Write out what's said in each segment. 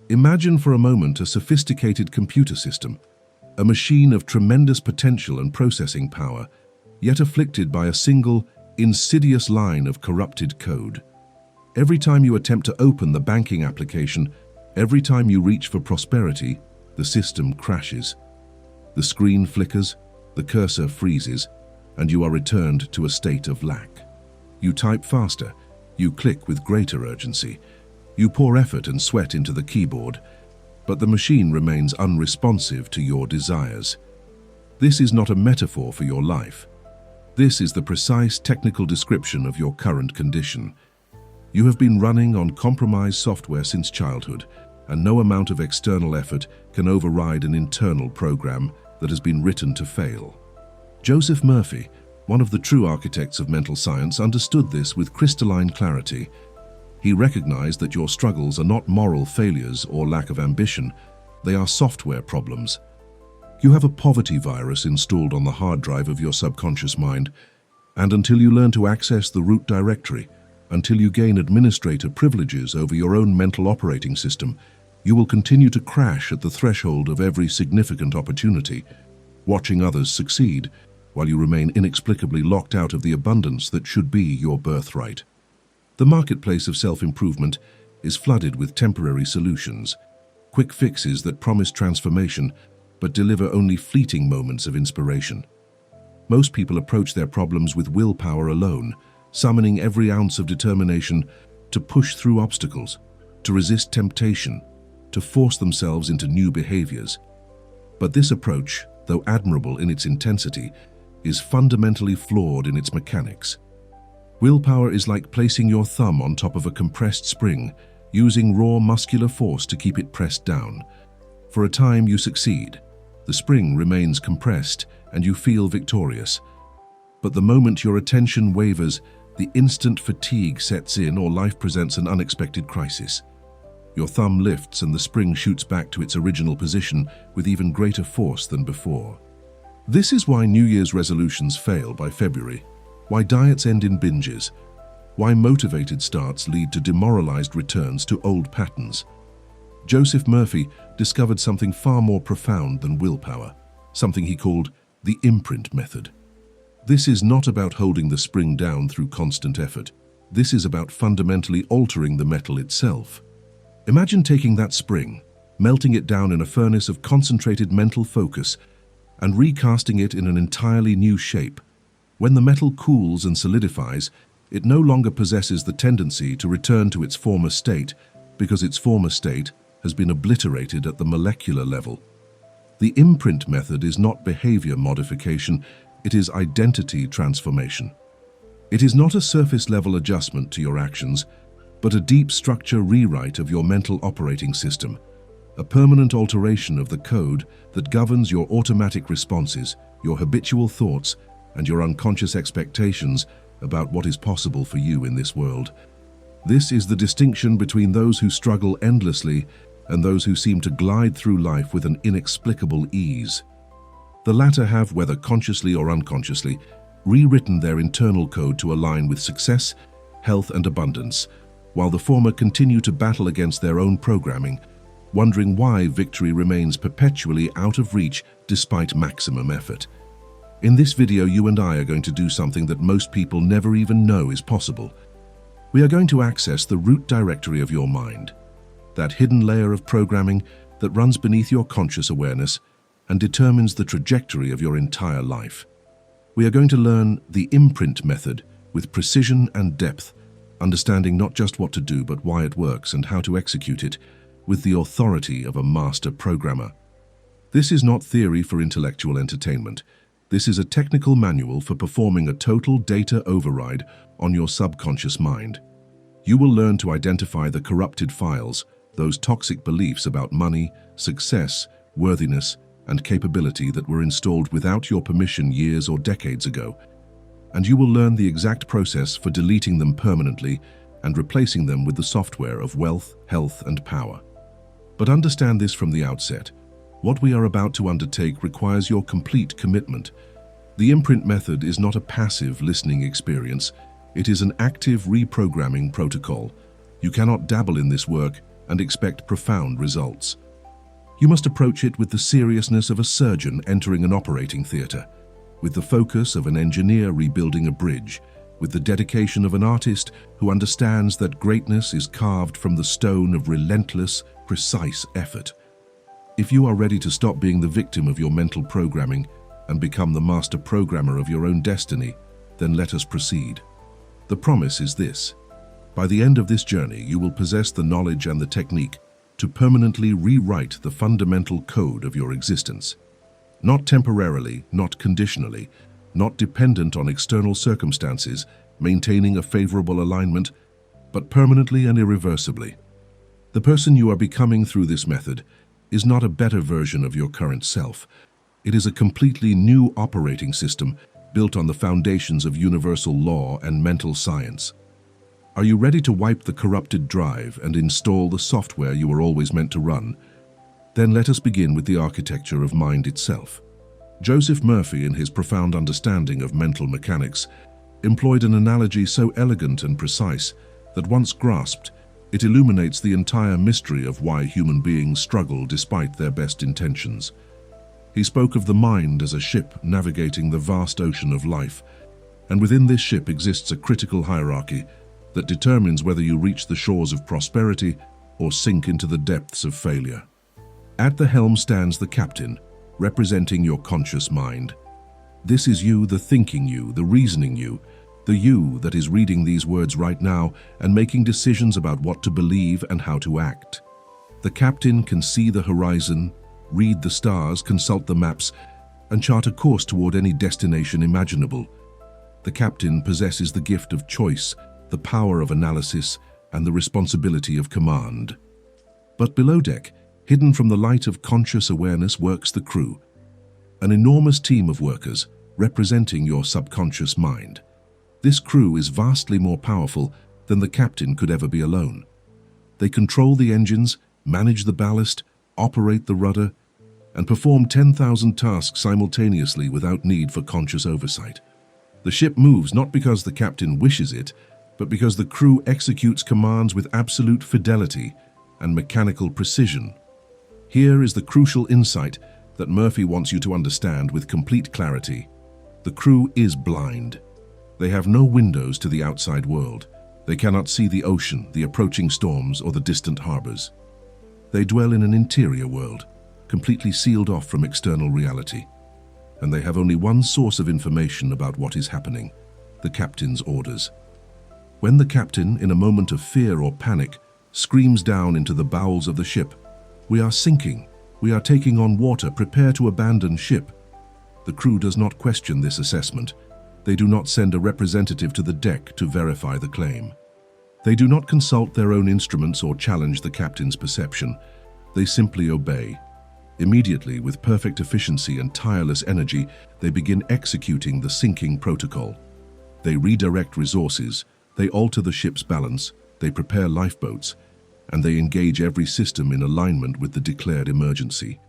Imagine for a moment a sophisticated computer system, a machine of tremendous potential and processing power, yet afflicted by a single, insidious line of corrupted code. Every time you attempt to open the banking application, every time you reach for prosperity, the system crashes. The screen flickers, the cursor freezes, and you are returned to a state of lack. You type faster, you click with greater urgency, you pour effort and sweat into the keyboard, but the machine remains unresponsive to your desires. This is not a metaphor for your life. This is the precise technical description of your current condition. You have been running on compromised software since childhood, and no amount of external effort can override an internal program that has been written to fail. Joseph Murphy, one of the true architects of mental science, understood this with crystalline clarity. He recognized that your struggles are not moral failures or lack of ambition, they are software problems. You have a poverty virus installed on the hard drive of your subconscious mind, and until you learn to access the root directory, until you gain administrator privileges over your own mental operating system, you will continue to crash at the threshold of every significant opportunity, watching others succeed, while you remain inexplicably locked out of the abundance that should be your birthright. The marketplace of self-improvement is flooded with temporary solutions, quick fixes that promise transformation but deliver only fleeting moments of inspiration. Most people approach their problems with willpower alone, summoning every ounce of determination to push through obstacles, to resist temptation, to force themselves into new behaviors. But this approach, though admirable in its intensity, is fundamentally flawed in its mechanics. Willpower is like placing your thumb on top of a compressed spring, using raw muscular force to keep it pressed down. For a time you succeed. The spring remains compressed and you feel victorious. But the moment your attention wavers, the instant fatigue sets in or life presents an unexpected crisis. Your thumb lifts and the spring shoots back to its original position with even greater force than before. This is why New Year's resolutions fail by February, why diets end in binges, why motivated starts lead to demoralized returns to old patterns. Joseph Murphy discovered something far more profound than willpower, something he called the Imprint Method. This is not about holding the spring down through constant effort. This is about fundamentally altering the metal itself. Imagine taking that spring, melting it down in a furnace of concentrated mental focus, and recasting it in an entirely new shape. When the metal cools and solidifies, it no longer possesses the tendency to return to its former state because its former state has been obliterated at the molecular level. The imprint method is not behavior modification, it is identity transformation. It is not a surface-level adjustment to your actions, but a deep structure rewrite of your mental operating system, a permanent alteration of the code that governs your automatic responses, your habitual thoughts, and your unconscious expectations about what is possible for you in this world. This is the distinction between those who struggle endlessly and those who seem to glide through life with an inexplicable ease. The latter have, whether consciously or unconsciously, rewritten their internal code to align with success, health, and abundance, while the former continue to battle against their own programming, wondering why victory remains perpetually out of reach despite maximum effort. In this video, you and I are going to do something that most people never even know is possible. We are going to access the root directory of your mind, that hidden layer of programming that runs beneath your conscious awareness and determines the trajectory of your entire life. We are going to learn the imprint method with precision and depth, understanding not just what to do but why it works and how to execute it with the authority of a master programmer. This is not theory for intellectual entertainment. This is a technical manual for performing a total data override on your subconscious mind. You will learn to identify the corrupted files, those toxic beliefs about money, success, worthiness, and capability that were installed without your permission years or decades ago. And you will learn the exact process for deleting them permanently and replacing them with the software of wealth, health, and power. But understand this from the outset. What we are about to undertake requires your complete commitment. The imprint method is not a passive listening experience. It is an active reprogramming protocol. You cannot dabble in this work. and expect profound results. You must approach it with the seriousness of a surgeon entering an operating theater, with the focus of an engineer rebuilding a bridge, with the dedication of an artist who understands that greatness is carved from the stone of relentless, precise effort. If you are ready to stop being the victim of your mental programming and become the master programmer of your own destiny, then let us proceed. The promise is this: by the end of this journey, you will possess the knowledge and the technique to permanently rewrite the fundamental code of your existence. Not temporarily, not conditionally, not dependent on external circumstances, maintaining a favorable alignment, but permanently and irreversibly. The person you are becoming through this method is not a better version of your current self. It is a completely new operating system built on the foundations of universal law and mental science. Are you ready to wipe the corrupted drive and install the software you were always meant to run? Then let us begin with the architecture of mind itself. Joseph Murphy, in his profound understanding of mental mechanics, employed an analogy so elegant and precise that once grasped, it illuminates the entire mystery of why human beings struggle despite their best intentions. He spoke of the mind as a ship navigating the vast ocean of life, and within this ship exists a critical hierarchy that determines whether you reach the shores of prosperity or sink into the depths of failure. At the helm stands the captain, representing your conscious mind. This is you, the thinking you, the reasoning you, the you that is reading these words right now and making decisions about what to believe and how to act. The captain can see the horizon, read the stars, consult the maps, and chart a course toward any destination imaginable. The captain possesses the gift of choice, the power of analysis, and the responsibility of command. But below deck, hidden from the light of conscious awareness, works the crew, an enormous team of workers representing your subconscious mind. This crew is vastly more powerful than the captain could ever be alone. They control the engines, manage the ballast, operate the rudder, and perform 10,000 tasks simultaneously without need for conscious oversight. The ship moves not because the captain wishes it, but because the crew executes commands with absolute fidelity and mechanical precision. Here is the crucial insight that Murphy wants you to understand with complete clarity. The crew is blind. They have no windows to the outside world. They cannot see the ocean, the approaching storms, or the distant harbors. They dwell in an interior world, completely sealed off from external reality. And they have only one source of information about what is happening: the captain's orders. When the captain, in a moment of fear or panic, screams down into the bowels of the ship, "We are sinking. We are taking on water. Prepare to abandon ship," the crew does not question this assessment. They do not send a representative to the deck to verify the claim. They do not consult their own instruments or challenge the captain's perception. They simply obey. Immediately, with perfect efficiency and tireless energy, they begin executing the sinking protocol. They redirect resources, they alter the ship's balance, they prepare lifeboats, and they engage every system in alignment with the declared emergency.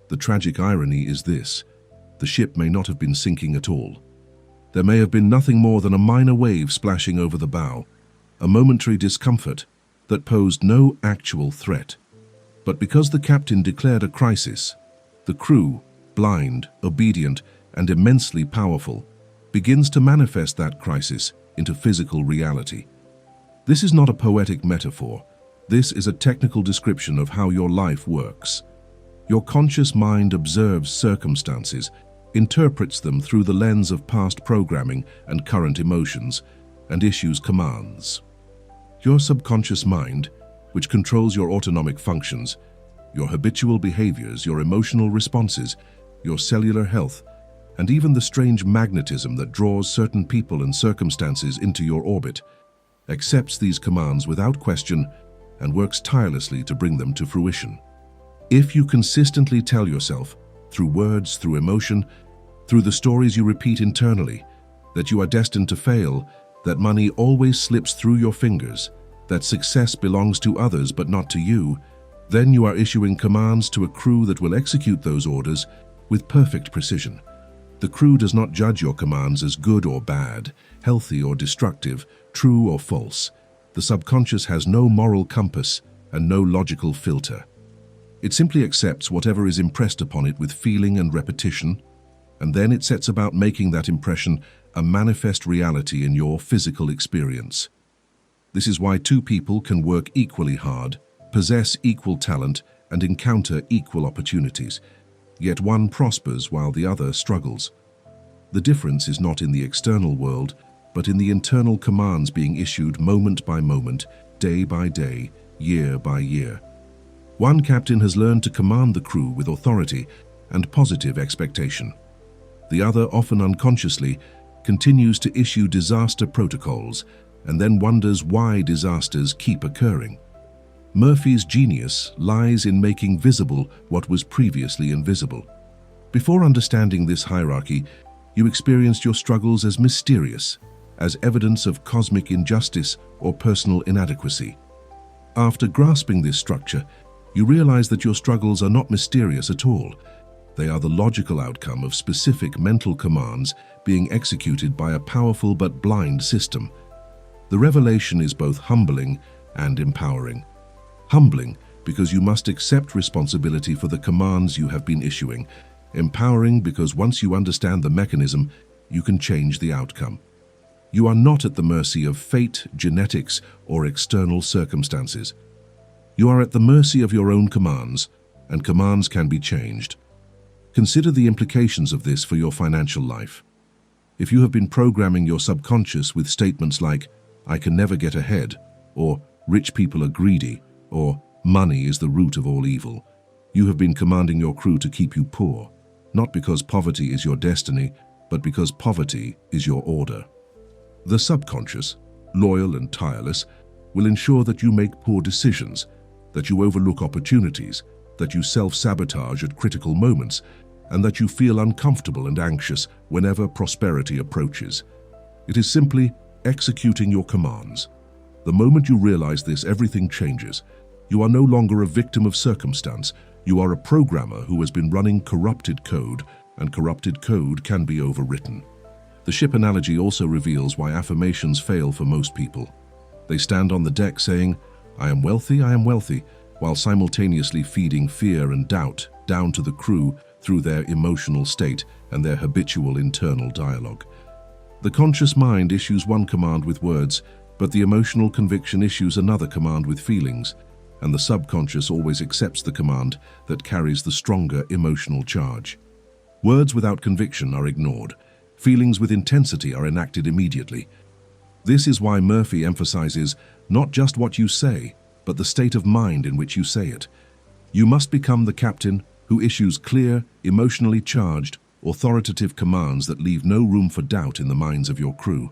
The tragic irony is this: the ship may not have been sinking at all. There may have been nothing more than a minor wave splashing over the bow, a momentary discomfort that posed no actual threat. But because the captain declared a crisis, the crew, blind, obedient, and immensely powerful, begins to manifest that crisis into physical reality. This is not a poetic metaphor. This is a technical description of how your life works. Your conscious mind observes circumstances, interprets them through the lens of past programming and current emotions, and issues commands. Your subconscious mind, which controls your autonomic functions, your habitual behaviors, your emotional responses, your cellular health, and even the strange magnetism that draws certain people and circumstances into your orbit, accepts these commands without question and works tirelessly to bring them to fruition. If you consistently tell yourself, through words, through emotion, through the stories you repeat internally, that you are destined to fail, that money always slips through your fingers, that success belongs to others but not to you, then you are issuing commands to a crew that will execute those orders with perfect precision. The crew does not judge your commands as good or bad, healthy or destructive, true or false. The subconscious has no moral compass and no logical filter. It simply accepts whatever is impressed upon it with feeling and repetition, and then it sets about making that impression a manifest reality in your physical experience. This is why two people can work equally hard, possess equal talent, and encounter equal opportunities, yet one prospers while the other struggles. The difference is not in the external world, but in the internal commands being issued moment by moment, day by day, year by year. One captain has learned to command the crew with authority and positive expectation. The other, often unconsciously, continues to issue disaster protocols and then wonders why disasters keep occurring. Murphy's genius lies in making visible what was previously invisible. Before understanding this hierarchy, you experienced your struggles as mysterious, as evidence of cosmic injustice or personal inadequacy. After grasping this structure, you realize that your struggles are not mysterious at all. They are the logical outcome of specific mental commands being executed by a powerful but blind system. The revelation is both humbling and empowering. Humbling because you must accept responsibility for the commands you have been issuing. Empowering because once you understand the mechanism, you can change the outcome. You are not at the mercy of fate, genetics, or external circumstances. You are at the mercy of your own commands, and commands can be changed. Consider the implications of this for your financial life. If you have been programming your subconscious with statements like, "I can never get ahead," or "rich people are greedy," or "money is the root of all evil," you have been commanding your crew to keep you poor, not because poverty is your destiny, but because poverty is your order. The subconscious, loyal and tireless, will ensure that you make poor decisions, that you overlook opportunities, that you self-sabotage at critical moments, and that you feel uncomfortable and anxious whenever prosperity approaches. It is simply executing your commands. The moment you realize this, everything changes. You are no longer a victim of circumstance. You are a programmer who has been running corrupted code, and corrupted code can be overwritten. The ship analogy also reveals why affirmations fail for most people. They stand on the deck saying, "I am wealthy, while simultaneously feeding fear and doubt down to the crew through their emotional state and their habitual internal dialogue. The conscious mind issues one command with words, but the emotional conviction issues another command with feelings, and the subconscious always accepts the command that carries the stronger emotional charge. Words without conviction are ignored. Feelings with intensity are enacted immediately. This is why Murphy emphasizes not just what you say, but the state of mind in which you say it. You must become the captain who issues clear, emotionally charged, authoritative commands that leave no room for doubt in the minds of your crew.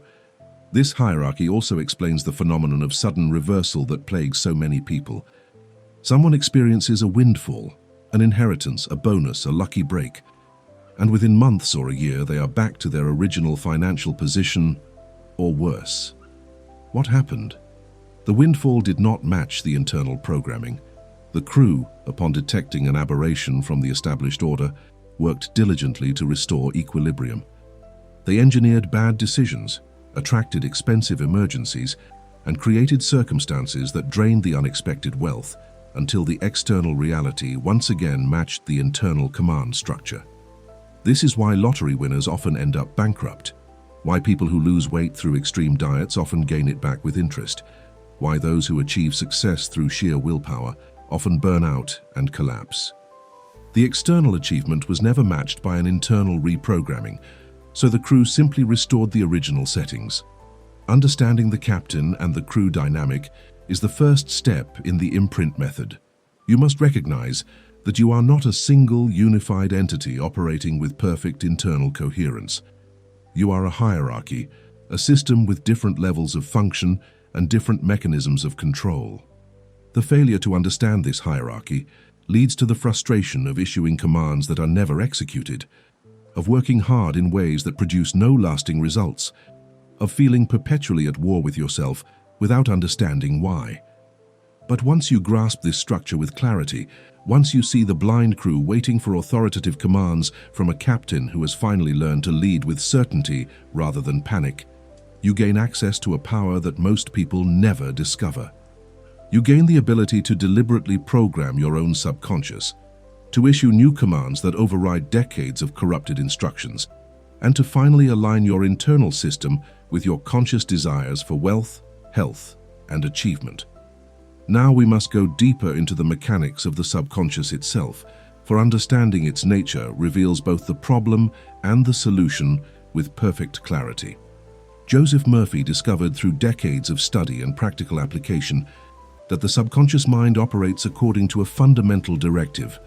This hierarchy also explains the phenomenon of sudden reversal that plagues so many people. Someone experiences a windfall, an inheritance, a bonus, a lucky break, and within months or a year they are back to their original financial position, or worse. What happened? The windfall did not match the internal programming. The crew, upon detecting an aberration from the established order, worked diligently to restore equilibrium. They engineered bad decisions, attracted expensive emergencies, and created circumstances that drained the unexpected wealth until the external reality once again matched the internal command structure. This is why lottery winners often end up bankrupt, why people who lose weight through extreme diets often gain it back with interest, why those who achieve success through sheer willpower often burn out and collapse. The external achievement was never matched by an internal reprogramming, so the crew simply restored the original settings. Understanding the captain and the crew dynamic is the first step in the Imprint Method. You must recognize that you are not a single unified entity operating with perfect internal coherence. You are a hierarchy, a system with different levels of function and different mechanisms of control. The failure to understand this hierarchy leads to the frustration of issuing commands that are never executed, of working hard in ways that produce no lasting results, of feeling perpetually at war with yourself without understanding why. But once you grasp this structure with clarity, once you see the blind crew waiting for authoritative commands from a captain who has finally learned to lead with certainty rather than panic, you gain access to a power that most people never discover. You gain the ability to deliberately program your own subconscious, to issue new commands that override decades of corrupted instructions, and to finally align your internal system with your conscious desires for wealth, health, and achievement. Now we must go deeper into the mechanics of the subconscious itself, for understanding its nature reveals both the problem and the solution with perfect clarity. Joseph Murphy discovered through decades of study and practical application that the subconscious mind operates according to a fundamental directive,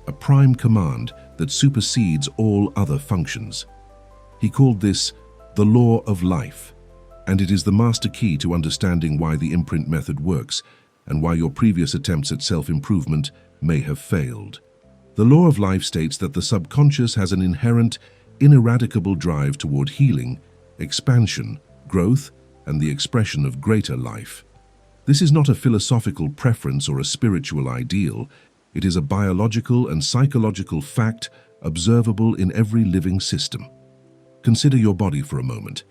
a prime command that supersedes all other functions. He called this the law of life, and it is the master key to understanding why the imprint method works and why your previous attempts at self-improvement may have failed. The law of life states that the subconscious has an inherent, ineradicable drive toward healing, expansion, growth, and the expression of greater life. This is not a philosophical preference or a spiritual ideal. It is a biological and psychological fact observable in every living system. Consider your body for a moment.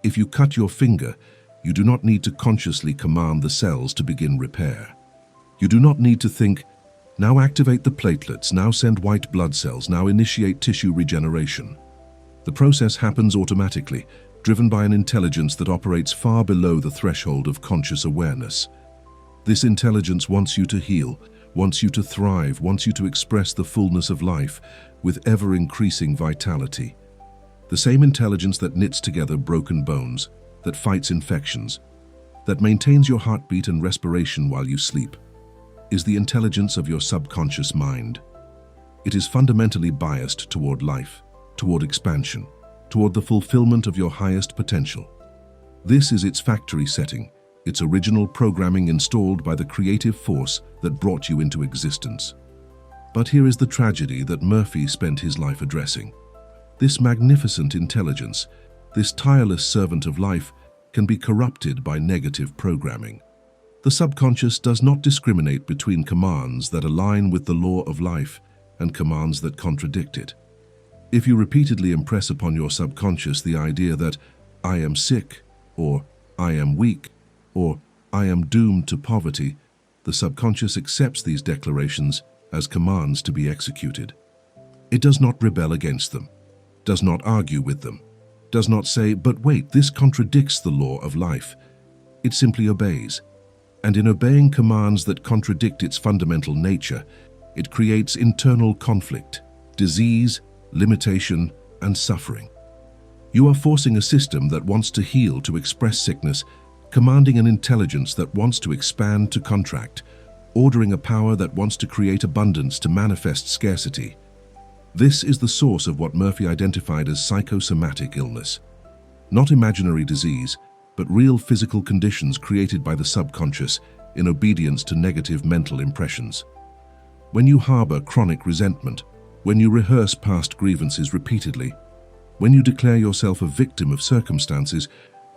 If you cut your finger, you do not need to consciously command the cells to begin repair. You do not need to think, now activate the platelets, now send white blood cells, now initiate tissue regeneration. The process happens automatically, driven by an intelligence that operates far below the threshold of conscious awareness. This intelligence wants you to heal, wants you to thrive, wants you to express the fullness of life with ever-increasing vitality. The same intelligence that knits together broken bones, that fights infections, that maintains your heartbeat and respiration while you sleep, is the intelligence of your subconscious mind. It is fundamentally biased toward life, toward expansion, toward the fulfillment of your highest potential. This is its factory setting, its original programming installed by the creative force that brought you into existence. But here is the tragedy that Murphy spent his life addressing. This magnificent intelligence, this tireless servant of life, can be corrupted by negative programming. The subconscious does not discriminate between commands that align with the law of life and commands that contradict it. If you repeatedly impress upon your subconscious the idea that I am sick, or I am weak, or I am doomed to poverty, the subconscious accepts these declarations as commands to be executed. It does not rebel against them, does not argue with them, does not say, but wait, this contradicts the law of life. It simply obeys. And in obeying commands that contradict its fundamental nature, it creates internal conflict, disease, limitation, and suffering. You are forcing a system that wants to heal to express sickness, commanding an intelligence that wants to expand to contract, ordering a power that wants to create abundance to manifest scarcity. This is the source of what Murphy identified as psychosomatic illness. Not imaginary disease, but real physical conditions created by the subconscious in obedience to negative mental impressions. When you harbor chronic resentment, when you rehearse past grievances repeatedly, when you declare yourself a victim of circumstances,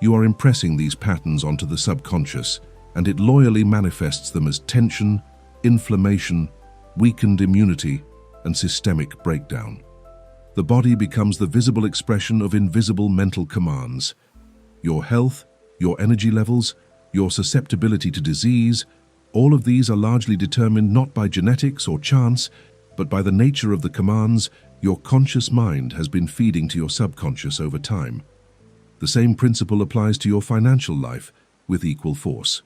you are impressing these patterns onto the subconscious, and it loyally manifests them as tension, inflammation, weakened immunity, and systemic breakdown. The body becomes the visible expression of invisible mental commands. Your health, your energy levels, your susceptibility to disease, all of these are largely determined not by genetics or chance, but by the nature of the commands your conscious mind has been feeding to your subconscious over time. The same principle applies to your financial life with equal force.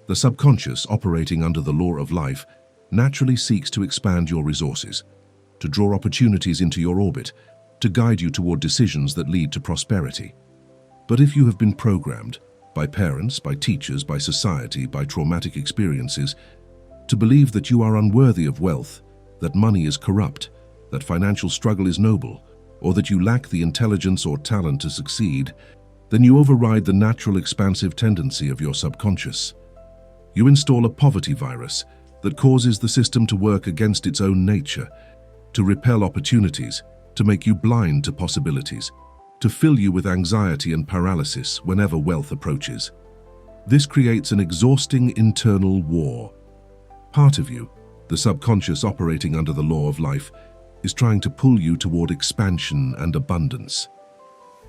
The subconscious, operating under the law of life, naturally seeks to expand your resources, to draw opportunities into your orbit, to guide you toward decisions that lead to prosperity. But if you have been programmed, by parents, by teachers, by society, by traumatic experiences, to believe that you are unworthy of wealth, that money is corrupt, that financial struggle is noble, or that you lack the intelligence or talent to succeed, then you override the natural expansive tendency of your subconscious. You install a poverty virus that causes the system to work against its own nature, to repel opportunities, to make you blind to possibilities, to fill you with anxiety and paralysis whenever wealth approaches. This creates an exhausting internal war. Part of you, the subconscious operating under the law of life, is trying to pull you toward expansion and abundance.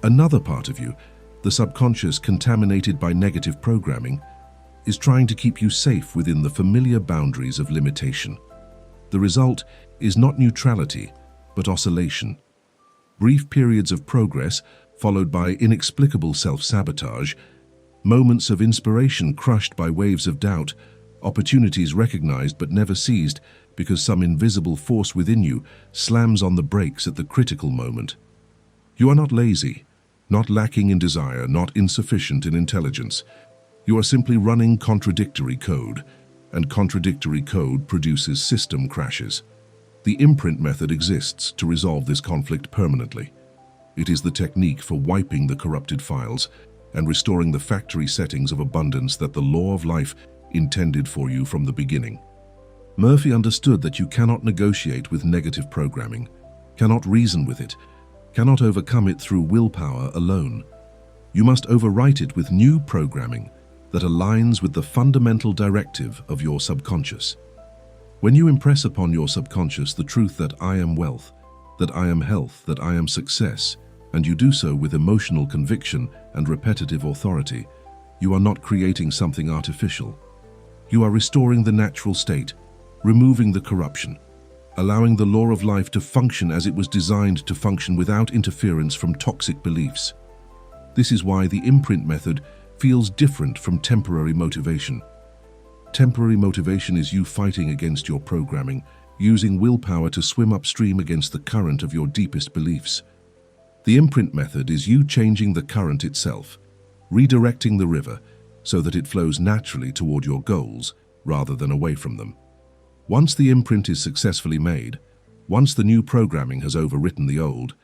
Another part of you, the subconscious contaminated by negative programming, is trying to keep you safe within the familiar boundaries of limitation. The result is not neutrality, but oscillation. Brief periods of progress followed by inexplicable self-sabotage, moments of inspiration crushed by waves of doubt, opportunities recognized but never seized because some invisible force within you slams on the brakes at the critical moment. You are not lazy, not lacking in desire, not insufficient in intelligence. You are simply running contradictory code, and contradictory code produces system crashes. The imprint method exists to resolve this conflict permanently. It is the technique for wiping the corrupted files and restoring the factory settings of abundance that the law of life intended for you from the beginning. Murphy understood that you cannot negotiate with negative programming, cannot reason with it, cannot overcome it through willpower alone. You must overwrite it with new programming that aligns with the fundamental directive of your subconscious. When you impress upon your subconscious the truth that I am wealth, that I am health, that I am success, and you do so with emotional conviction and repetitive authority, you are not creating something artificial. You are restoring the natural state, removing the corruption, allowing the law of life to function as it was designed to function without interference from toxic beliefs. This is why the imprint method feels different from temporary motivation. Temporary motivation is you fighting against your programming, using willpower to swim upstream against the current of your deepest beliefs. The imprint method is you changing the current itself, redirecting the river so that it flows naturally toward your goals rather than away from them. Once the imprint is successfully made, once the new programming has overwritten the old,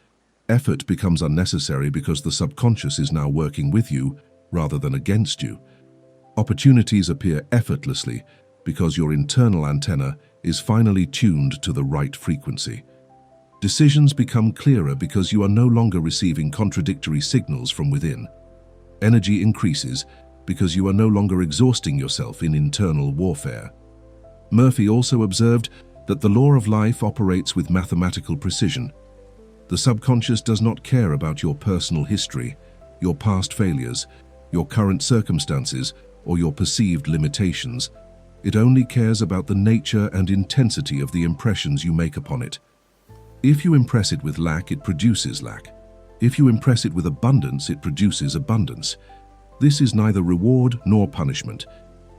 effort becomes unnecessary because the subconscious is now working with you rather than against you. Opportunities appear effortlessly because your internal antenna is finally tuned to the right frequency. Decisions become clearer because you are no longer receiving contradictory signals from within. Energy increases because you are no longer exhausting yourself in internal warfare. Murphy also observed that the law of life operates with mathematical precision. The subconscious does not care about your personal history, your past failures, your current circumstances, or your perceived limitations. It only cares about the nature and intensity of the impressions you make upon it. If you impress it with lack, it produces lack. If you impress it with abundance, it produces abundance. This is neither reward nor punishment.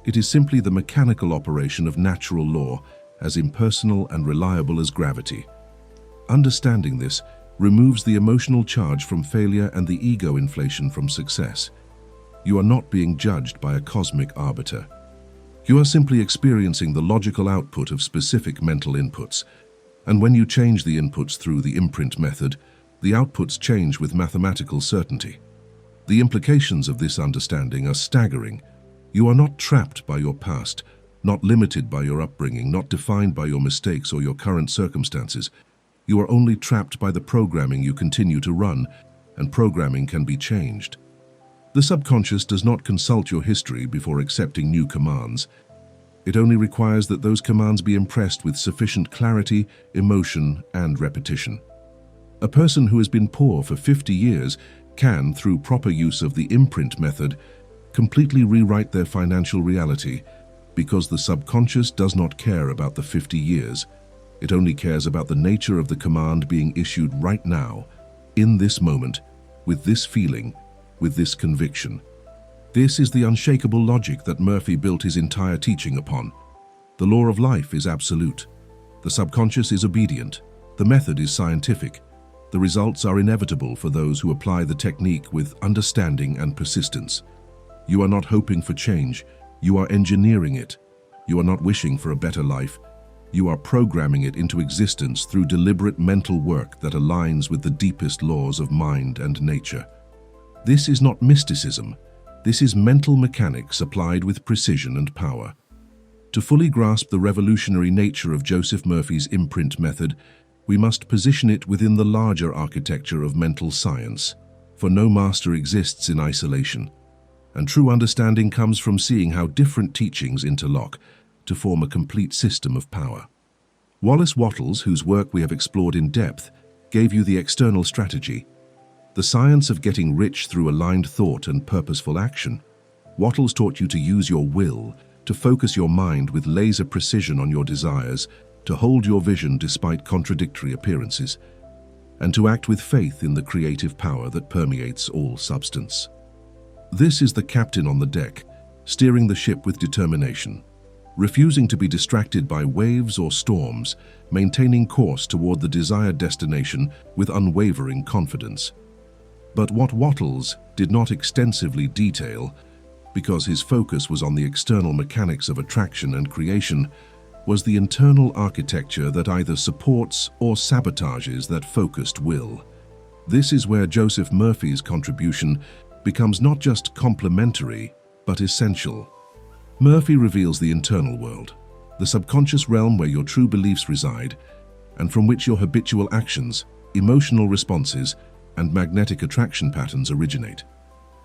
It is simply the mechanical operation of natural law, as impersonal and reliable as gravity. Understanding this removes the emotional charge from failure and the ego inflation from success. You are not being judged by a cosmic arbiter. You are simply experiencing the logical output of specific mental inputs. And when you change the inputs through the imprint method, the outputs change with mathematical certainty. The implications of this understanding are staggering. You are not trapped by your past, not limited by your upbringing, not defined by your mistakes or your current circumstances. You are only trapped by the programming you continue to run, and programming can be changed. The subconscious does not consult your history before accepting new commands. It only requires that those commands be impressed with sufficient clarity, emotion, and repetition. A person who has been poor for 50 years can, through proper use of the imprint method, completely rewrite their financial reality because the subconscious does not care about the 50 years. It only cares about the nature of the command being issued right now, in this moment, with this feeling, with this conviction. This is the unshakable logic that Murphy built his entire teaching upon. The law of life is absolute. The subconscious is obedient. The method is scientific. The results are inevitable for those who apply the technique with understanding and persistence. You are not hoping for change. You are engineering it. You are not wishing for a better life. You are programming it into existence through deliberate mental work that aligns with the deepest laws of mind and nature. This is not mysticism. This is mental mechanics applied with precision and power. To fully grasp the revolutionary nature of Joseph Murphy's imprint method, we must position it within the larger architecture of mental science, for no master exists in isolation, and true understanding comes from seeing how different teachings interlock to form a complete system of power. Wallace Wattles, whose work we have explored in depth, gave you the external strategy, the science of getting rich through aligned thought and purposeful action. Wattles taught you to use your will, to focus your mind with laser precision on your desires, to hold your vision despite contradictory appearances, and to act with faith in the creative power that permeates all substance. This is the captain on the deck, steering the ship with determination, refusing to be distracted by waves or storms, maintaining course toward the desired destination with unwavering confidence. But what Wattles did not extensively detail, because his focus was on the external mechanics of attraction and creation, was the internal architecture that either supports or sabotages that focused will. This is where Joseph Murphy's contribution becomes not just complementary, but essential. Murphy reveals the internal world, the subconscious realm where your true beliefs reside, and from which your habitual actions, emotional responses, and magnetic attraction patterns originate.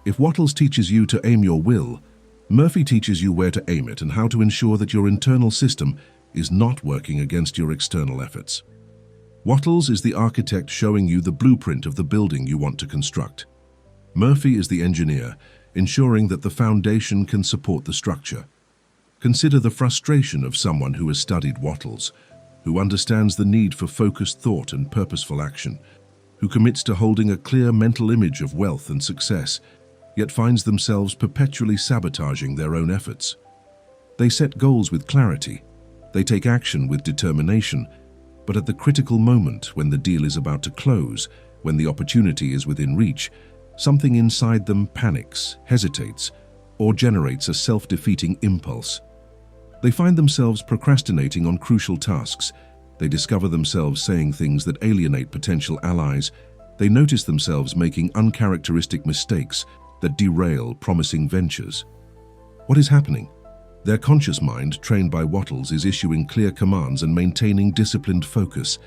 If Wattles teaches you to aim your will, Murphy teaches you where to aim it and how to ensure that your internal system is not working against your external efforts. Wattles is the architect showing you the blueprint of the building you want to construct. Murphy is the engineer, ensuring that the foundation can support the structure. Consider the frustration of someone who has studied Wattles, who understands the need for focused thought and purposeful action, who commits to holding a clear mental image of wealth and success, yet finds themselves perpetually sabotaging their own efforts. They set goals with clarity, they take action with determination, but at the critical moment when the deal is about to close, when the opportunity is within reach, something inside them panics, hesitates, or generates a self-defeating impulse. They find themselves procrastinating on crucial tasks. They discover themselves saying things that alienate potential allies. They notice themselves making uncharacteristic mistakes that derail promising ventures. What is happening? Their conscious mind, trained by Wattles, is issuing clear commands and maintaining disciplined focus,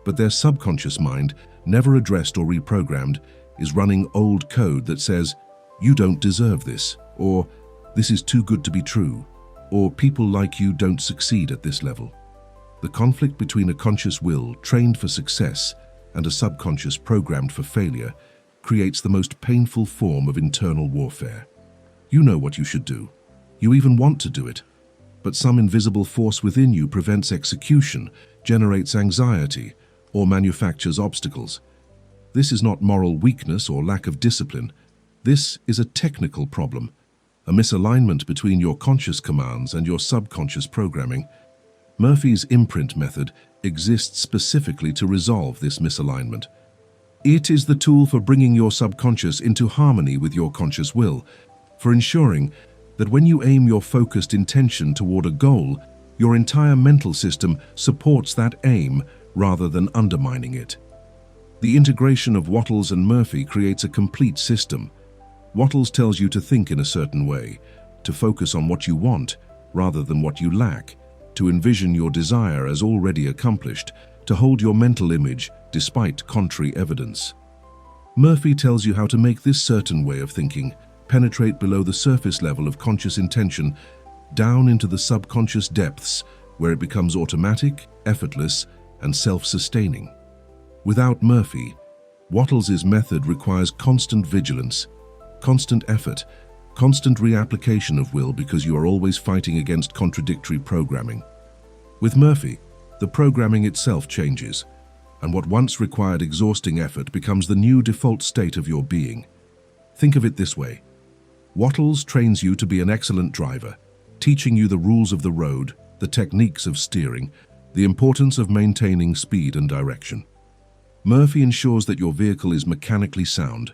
but their subconscious mind, never addressed or reprogrammed, is running old code that says, "You don't deserve this," or "This is too good to be true," or "People like you don't succeed at this level." The conflict between a conscious will trained for success and a subconscious programmed for failure creates the most painful form of internal warfare. You know what you should do. You even want to do it, but some invisible force within you prevents execution, generates anxiety, or manufactures obstacles. This is not moral weakness or lack of discipline. This is a technical problem, a misalignment between your conscious commands and your subconscious programming. Murphy's Imprint Method exists specifically to resolve this misalignment. It is the tool for bringing your subconscious into harmony with your conscious will, for ensuring that when you aim your focused intention toward a goal, your entire mental system supports that aim rather than undermining it. The integration of Wattles and Murphy creates a complete system. Wattles tells you to think in a certain way, to focus on what you want rather than what you lack, to envision your desire as already accomplished, to hold your mental image despite contrary evidence. Murphy tells you how to make this certain way of thinking penetrate below the surface level of conscious intention, down into the subconscious depths, where it becomes automatic, effortless, and self-sustaining. Without Murphy, Wattles' method requires constant vigilance, constant effort, constant reapplication of will because you are always fighting against contradictory programming. With Murphy, the programming itself changes, and what once required exhausting effort becomes the new default state of your being. Think of it this way. Wattles trains you to be an excellent driver, teaching you the rules of the road, the techniques of steering, the importance of maintaining speed and direction. Murphy ensures that your vehicle is mechanically sound,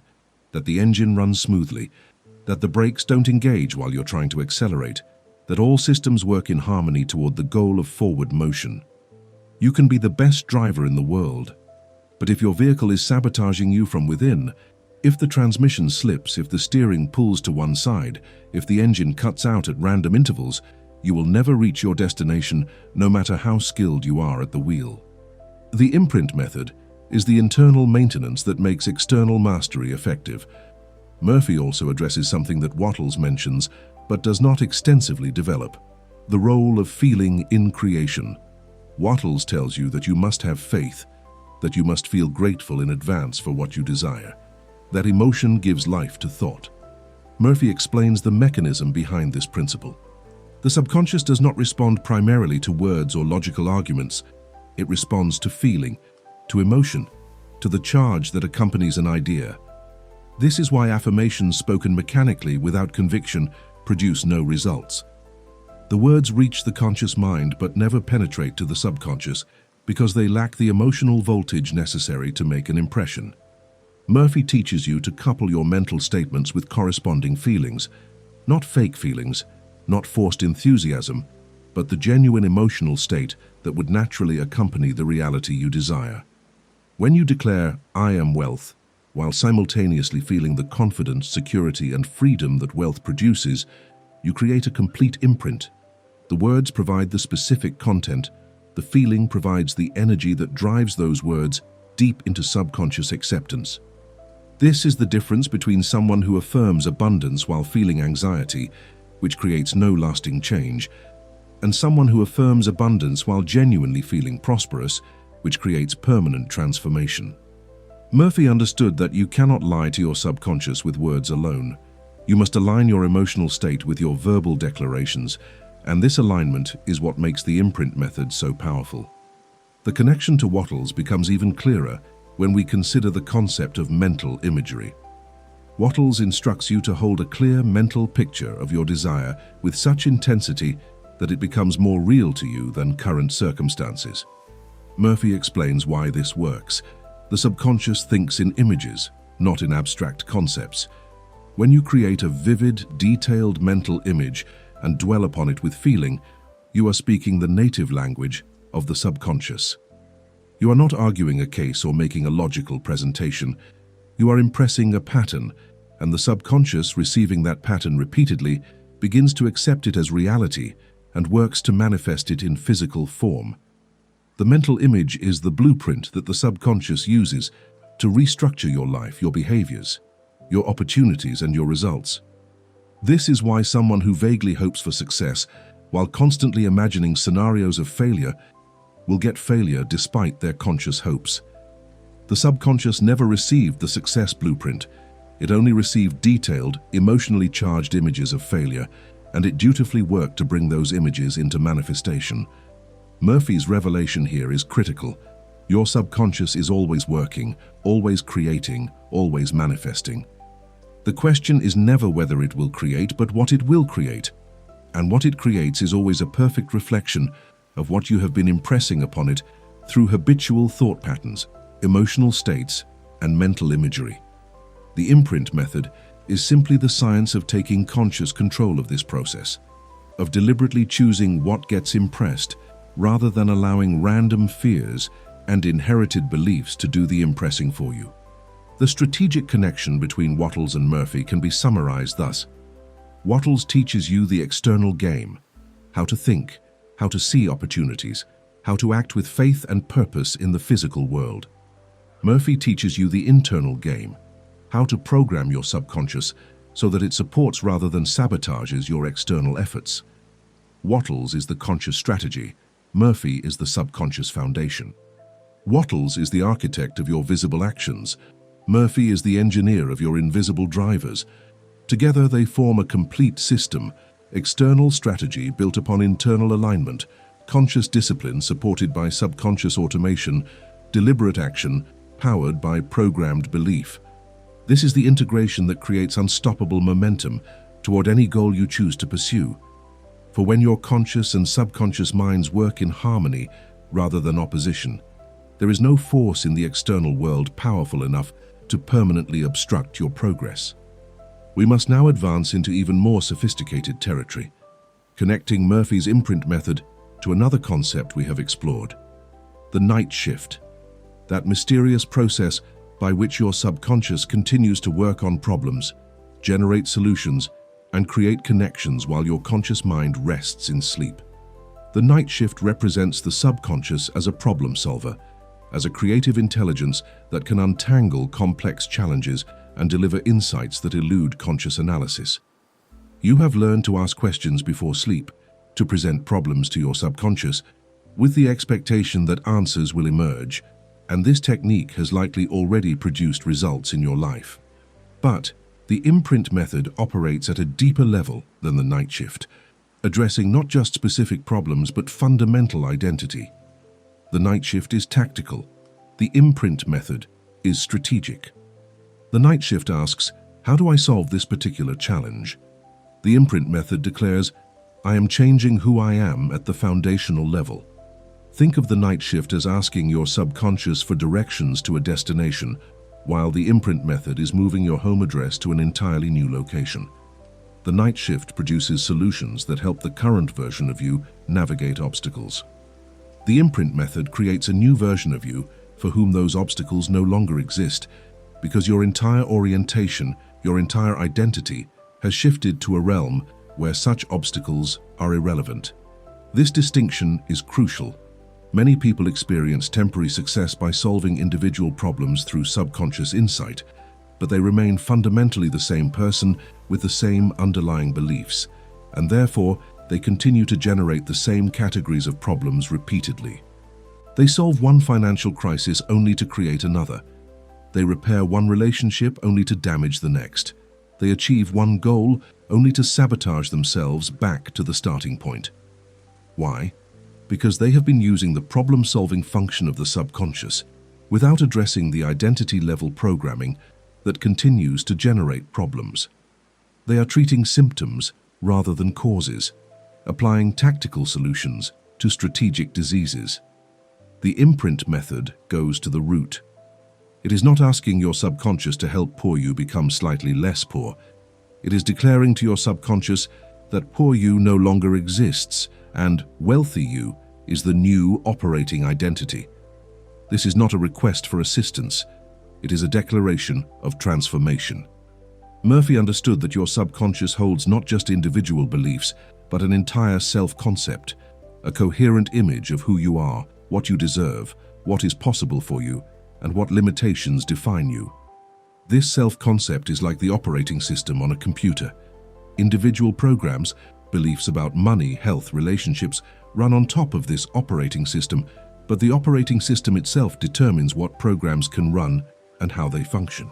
that the engine runs smoothly, that the brakes don't engage while you're trying to accelerate, that all systems work in harmony toward the goal of forward motion. You can be the best driver in the world, but if your vehicle is sabotaging you from within, if the transmission slips, if the steering pulls to one side, if the engine cuts out at random intervals, you will never reach your destination no matter how skilled you are at the wheel. The Imprint Method is the internal maintenance that makes external mastery effective. Murphy also addresses something that Wattles mentions but does not extensively develop: the role of feeling in creation. Wattles tells you that you must have faith, that you must feel grateful in advance for what you desire, that emotion gives life to thought. Murphy explains the mechanism behind this principle. The subconscious does not respond primarily to words or logical arguments. It responds to feeling, to emotion, to the charge that accompanies an idea. This is why affirmations spoken mechanically without conviction produce no results. The words reach the conscious mind but never penetrate to the subconscious because they lack the emotional voltage necessary to make an impression. Murphy teaches you to couple your mental statements with corresponding feelings, not fake feelings, not forced enthusiasm, but the genuine emotional state that would naturally accompany the reality you desire. When you declare, "I am wealth," while simultaneously feeling the confidence, security, and freedom that wealth produces, you create a complete imprint. The words provide the specific content, the feeling provides the energy that drives those words deep into subconscious acceptance. This is the difference between someone who affirms abundance while feeling anxiety, which creates no lasting change, and someone who affirms abundance while genuinely feeling prosperous, which creates permanent transformation. Murphy understood that you cannot lie to your subconscious with words alone. You must align your emotional state with your verbal declarations, and this alignment is what makes the Imprint Method so powerful. The connection to Wattles becomes even clearer when we consider the concept of mental imagery. Wattles instructs you to hold a clear mental picture of your desire with such intensity that it becomes more real to you than current circumstances. Murphy explains why this works. The subconscious thinks in images, not in abstract concepts. When you create a vivid, detailed mental image and dwell upon it with feeling, you are speaking the native language of the subconscious. You are not arguing a case or making a logical presentation. You are impressing a pattern, and the subconscious, receiving that pattern repeatedly, begins to accept it as reality and works to manifest it in physical form. The mental image is the blueprint that the subconscious uses to restructure your life, your behaviors, your opportunities, and your results. This is why someone who vaguely hopes for success while constantly imagining scenarios of failure will get failure despite their conscious hopes. The subconscious never received the success blueprint. It only received detailed, emotionally charged images of failure, and it dutifully worked to bring those images into manifestation. Murphy's revelation here is critical. Your subconscious is always working, always creating, always manifesting. The question is never whether it will create, but what it will create. And what it creates is always a perfect reflection of what you have been impressing upon it through habitual thought patterns, emotional states, and mental imagery. The Imprint Method is simply the science of taking conscious control of this process, of deliberately choosing what gets impressed rather than allowing random fears and inherited beliefs to do the impressing for you. The strategic connection between Wattles and Murphy can be summarized thus. Wattles teaches you the external game, how to think, how to see opportunities, how to act with faith and purpose in the physical world. Murphy teaches you the internal game, how to program your subconscious so that it supports rather than sabotages your external efforts. Wattles is the conscious strategy, Murphy is the subconscious foundation. Wattles is the architect of your visible actions, Murphy is the engineer of your invisible drivers. Together they form a complete system, external strategy built upon internal alignment, conscious discipline supported by subconscious automation, deliberate action powered by programmed belief. This is the integration that creates unstoppable momentum toward any goal you choose to pursue. For when your conscious and subconscious minds work in harmony rather than opposition, there is no force in the external world powerful enough to permanently obstruct your progress. We must now advance into even more sophisticated territory, connecting Murphy's Imprint Method to another concept we have explored, the night shift, that mysterious process by which your subconscious continues to work on problems, generate solutions, and create connections while your conscious mind rests in sleep. The night shift represents the subconscious as a problem solver, as a creative intelligence that can untangle complex challenges and deliver insights that elude conscious analysis. You have learned to ask questions before sleep, to present problems to your subconscious, with the expectation that answers will emerge, and this technique has likely already produced results in your life. But The imprint method operates at a deeper level than the night shift, addressing not just specific problems but fundamental identity. The night shift is tactical. The imprint method is strategic. The night shift asks, how do I solve this particular challenge? The imprint method declares, I am changing who I am at the foundational level. Think of the night shift as asking your subconscious for directions to a destination, while the imprint method is moving your home address to an entirely new location. The night shift produces solutions that help the current version of you navigate obstacles. The imprint method creates a new version of you for whom those obstacles no longer exist, because your entire orientation, your entire identity, has shifted to a realm where such obstacles are irrelevant. This distinction is crucial. Many people experience temporary success by solving individual problems through subconscious insight, but they remain fundamentally the same person with the same underlying beliefs, and therefore they continue to generate the same categories of problems repeatedly. They solve one financial crisis only to create another. They repair one relationship only to damage the next. They achieve one goal only to sabotage themselves back to the starting point. Why? Because they have been using the problem-solving function of the subconscious without addressing the identity-level programming that continues to generate problems. They are treating symptoms rather than causes, applying tactical solutions to strategic diseases. The imprint method goes to the root. It is not asking your subconscious to help poor you become slightly less poor. It is declaring to your subconscious that poor you no longer exists and wealthy you is the new operating identity. This is not a request for assistance. It is a declaration of transformation. Murphy understood that your subconscious holds not just individual beliefs, but an entire self-concept, a coherent image of who you are, what you deserve, what is possible for you, and what limitations define you. This self-concept is like the operating system on a computer. Individual programs, beliefs about money, health, relationships, run on top of this operating system, but the operating system itself determines what programs can run and how they function.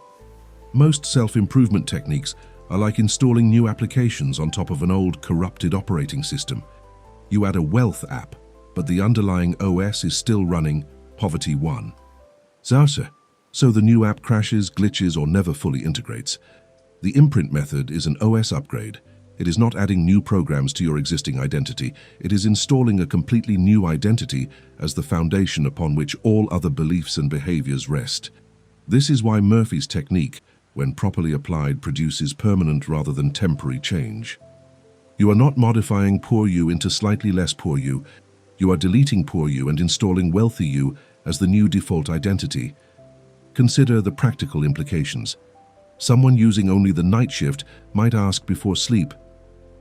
Most self-improvement techniques are like installing new applications on top of an old, corrupted operating system. You add a wealth app, but the underlying OS is still running Poverty 1. So the new app crashes, glitches, or never fully integrates. The imprint method is an OS upgrade. It is not adding new programs to your existing identity. It is installing a completely new identity as the foundation upon which all other beliefs and behaviors rest. This is why Murphy's technique, when properly applied, produces permanent rather than temporary change. You are not modifying poor you into slightly less poor you. You are deleting poor you and installing wealthy you as the new default identity. Consider the practical implications. Someone using only the night shift might ask before sleep,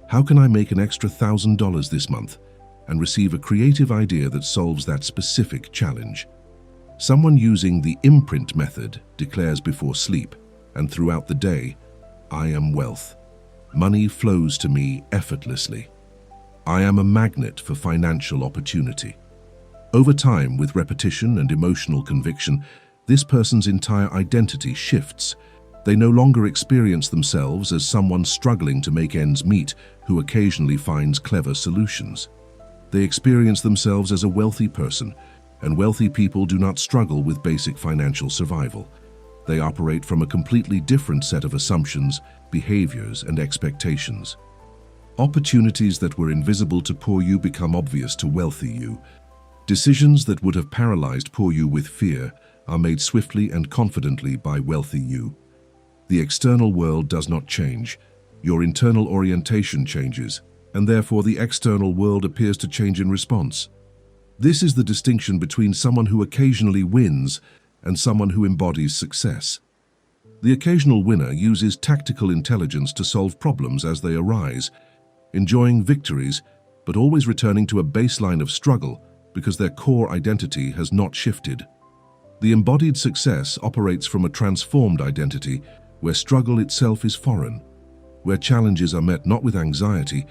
how can I make an extra $1,000 this month, and receive a creative idea that solves that specific challenge. Someone using the imprint method declares before sleep and throughout the day, I am wealth. Money flows to me effortlessly. I am a magnet for financial opportunity. Over time, with repetition and emotional conviction, this person's entire identity shifts. They no longer experience themselves as someone struggling to make ends meet who occasionally finds clever solutions. They experience themselves as a wealthy person, and wealthy people do not struggle with basic financial survival. They operate from a completely different set of assumptions, behaviors, and expectations. Opportunities that were invisible to poor you become obvious to wealthy you. Decisions that would have paralyzed poor you with fear are made swiftly and confidently by wealthy you. The external world does not change. Your internal orientation changes, and therefore the external world appears to change in response. This is the distinction between someone who occasionally wins and someone who embodies success. The occasional winner uses tactical intelligence to solve problems as they arise, enjoying victories, but always returning to a baseline of struggle because their core identity has not shifted. The embodied success operates from a transformed identity where struggle itself is foreign, where challenges are met not with anxiety,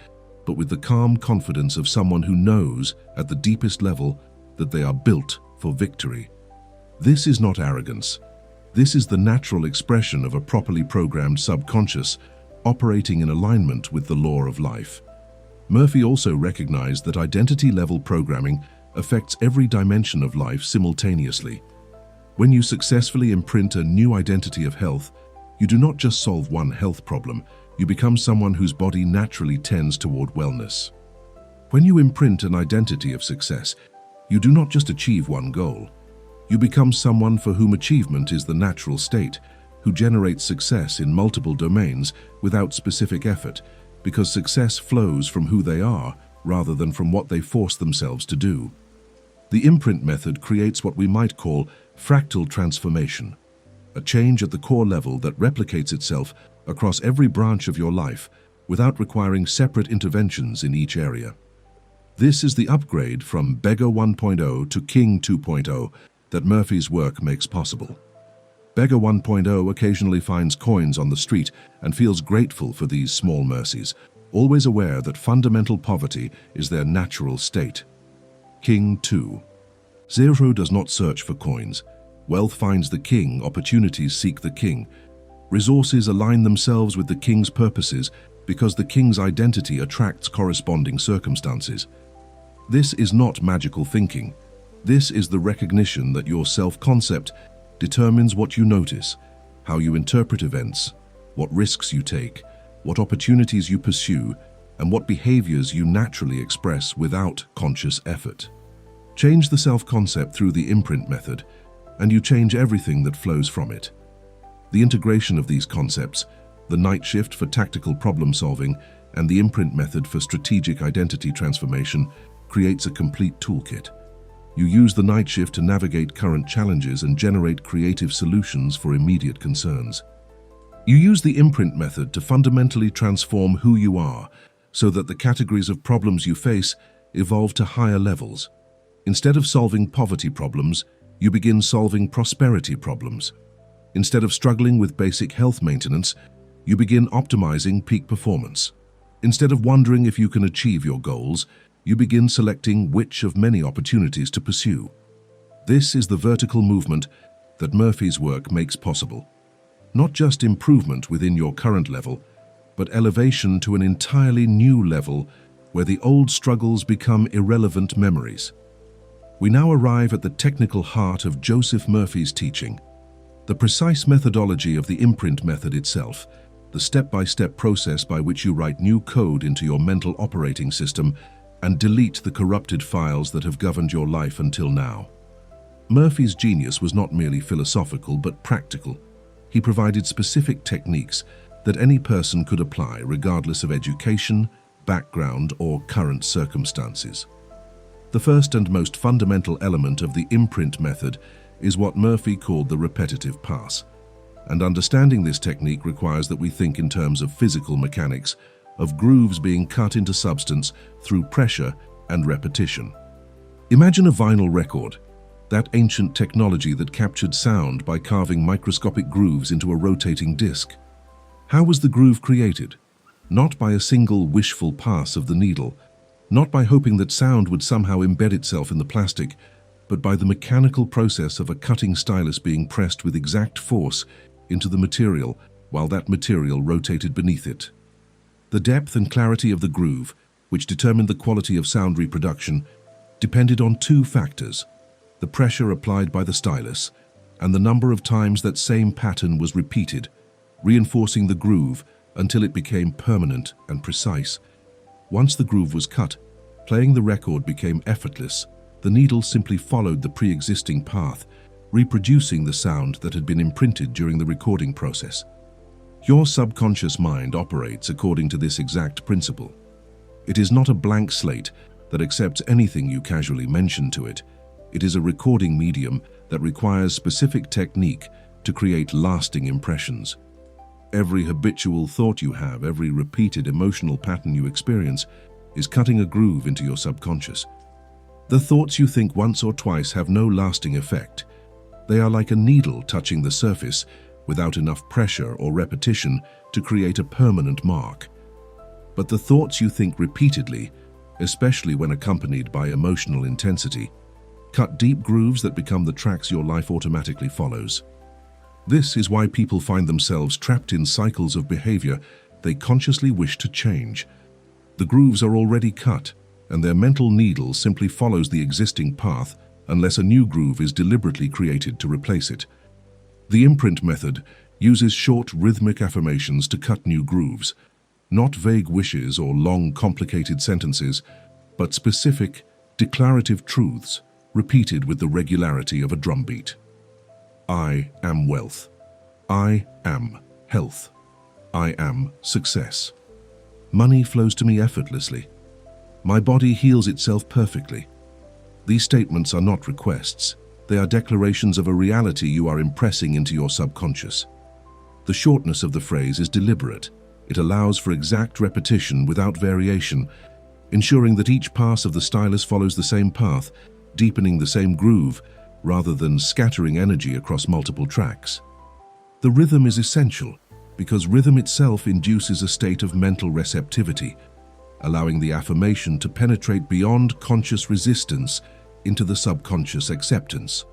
but with the calm confidence of someone who knows at the deepest level that they are built for victory. This is not arrogance. This is the natural expression of a properly programmed subconscious operating in alignment with the law of life. Murphy also recognized that identity-level programming affects every dimension of life simultaneously. When you successfully imprint a new identity of health, you do not just solve one health problem, you become someone whose body naturally tends toward wellness. When you imprint an identity of success, you do not just achieve one goal. You become someone for whom achievement is the natural state, who generates success in multiple domains without specific effort, because success flows from who they are rather than from what they force themselves to do. The Imprint Method creates what we might call fractal transformation, a change at the core level that replicates itself across every branch of your life without requiring separate interventions in each area. This is the upgrade from Beggar 1.0 to King 2.0 that Murphy's work makes possible. Beggar 1.0 occasionally finds coins on the street and feels grateful for these small mercies, always aware that fundamental poverty is their natural state. King 2.0 does not search for coins. Wealth finds the king, opportunities seek the king. Resources align themselves with the king's purposes because the king's identity attracts corresponding circumstances. This is not magical thinking. This is the recognition that your self-concept determines what you notice, how you interpret events, what risks you take, what opportunities you pursue, and what behaviors you naturally express without conscious effort. Change the self-concept through the Imprint Method, and you change everything that flows from it. The integration of these concepts, the night shift for tactical problem-solving and the Imprint Method for strategic identity transformation, creates a complete toolkit. You use the night shift to navigate current challenges and generate creative solutions for immediate concerns. You use the Imprint Method to fundamentally transform who you are so that the categories of problems you face evolve to higher levels. Instead of solving poverty problems, you begin solving prosperity problems. Instead of struggling with basic health maintenance, you begin optimizing peak performance. Instead of wondering if you can achieve your goals, you begin selecting which of many opportunities to pursue. This is the vertical movement that Murphy's work makes possible. Not just improvement within your current level, but elevation to an entirely new level where the old struggles become irrelevant memories. We now arrive at the technical heart of Joseph Murphy's teaching. The precise methodology of the Imprint Method itself, the step-by-step process by which you write new code into your mental operating system and delete the corrupted files that have governed your life until now. Murphy's genius was not merely philosophical but practical. He provided specific techniques that any person could apply regardless of education, background, or current circumstances. The first and most fundamental element of the Imprint Method is what Murphy called the repetitive pass. And understanding this technique requires that we think in terms of physical mechanics, of grooves being cut into substance through pressure and repetition. Imagine a vinyl record, that ancient technology that captured sound by carving microscopic grooves into a rotating disc. How was the groove created? Not by a single wishful pass of the needle, not by hoping that sound would somehow embed itself in the plastic, but by the mechanical process of a cutting stylus being pressed with exact force into the material while that material rotated beneath it. The depth and clarity of the groove, which determined the quality of sound reproduction, depended on two factors: the pressure applied by the stylus and the number of times that same pattern was repeated, reinforcing the groove until it became permanent and precise. Once the groove was cut, playing the record became effortless. The needle simply followed the pre-existing path, reproducing the sound that had been imprinted during the recording process. Your subconscious mind operates according to this exact principle. It is not a blank slate that accepts anything you casually mention to it. It is a recording medium that requires specific technique to create lasting impressions. Every habitual thought you have, every repeated emotional pattern you experience, is cutting a groove into your subconscious. The thoughts you think once or twice have no lasting effect. They are like a needle touching the surface without enough pressure or repetition to create a permanent mark. But the thoughts you think repeatedly, especially when accompanied by emotional intensity, cut deep grooves that become the tracks your life automatically follows. This is why people find themselves trapped in cycles of behavior they consciously wish to change. The grooves are already cut, and their mental needle simply follows the existing path unless a new groove is deliberately created to replace it. The Imprint Method uses short, rhythmic affirmations to cut new grooves, not vague wishes or long, complicated sentences, but specific, declarative truths repeated with the regularity of a drumbeat. I am wealth. I am health. I am success. Money flows to me effortlessly. My body heals itself perfectly. These statements are not requests. They are declarations of a reality you are impressing into your subconscious. The shortness of the phrase is deliberate. It allows for exact repetition without variation, ensuring that each pass of the stylus follows the same path, deepening the same groove, rather than scattering energy across multiple tracks. The rhythm is essential because rhythm itself induces a state of mental receptivity, allowing the affirmation to penetrate beyond conscious resistance into the subconscious acceptance.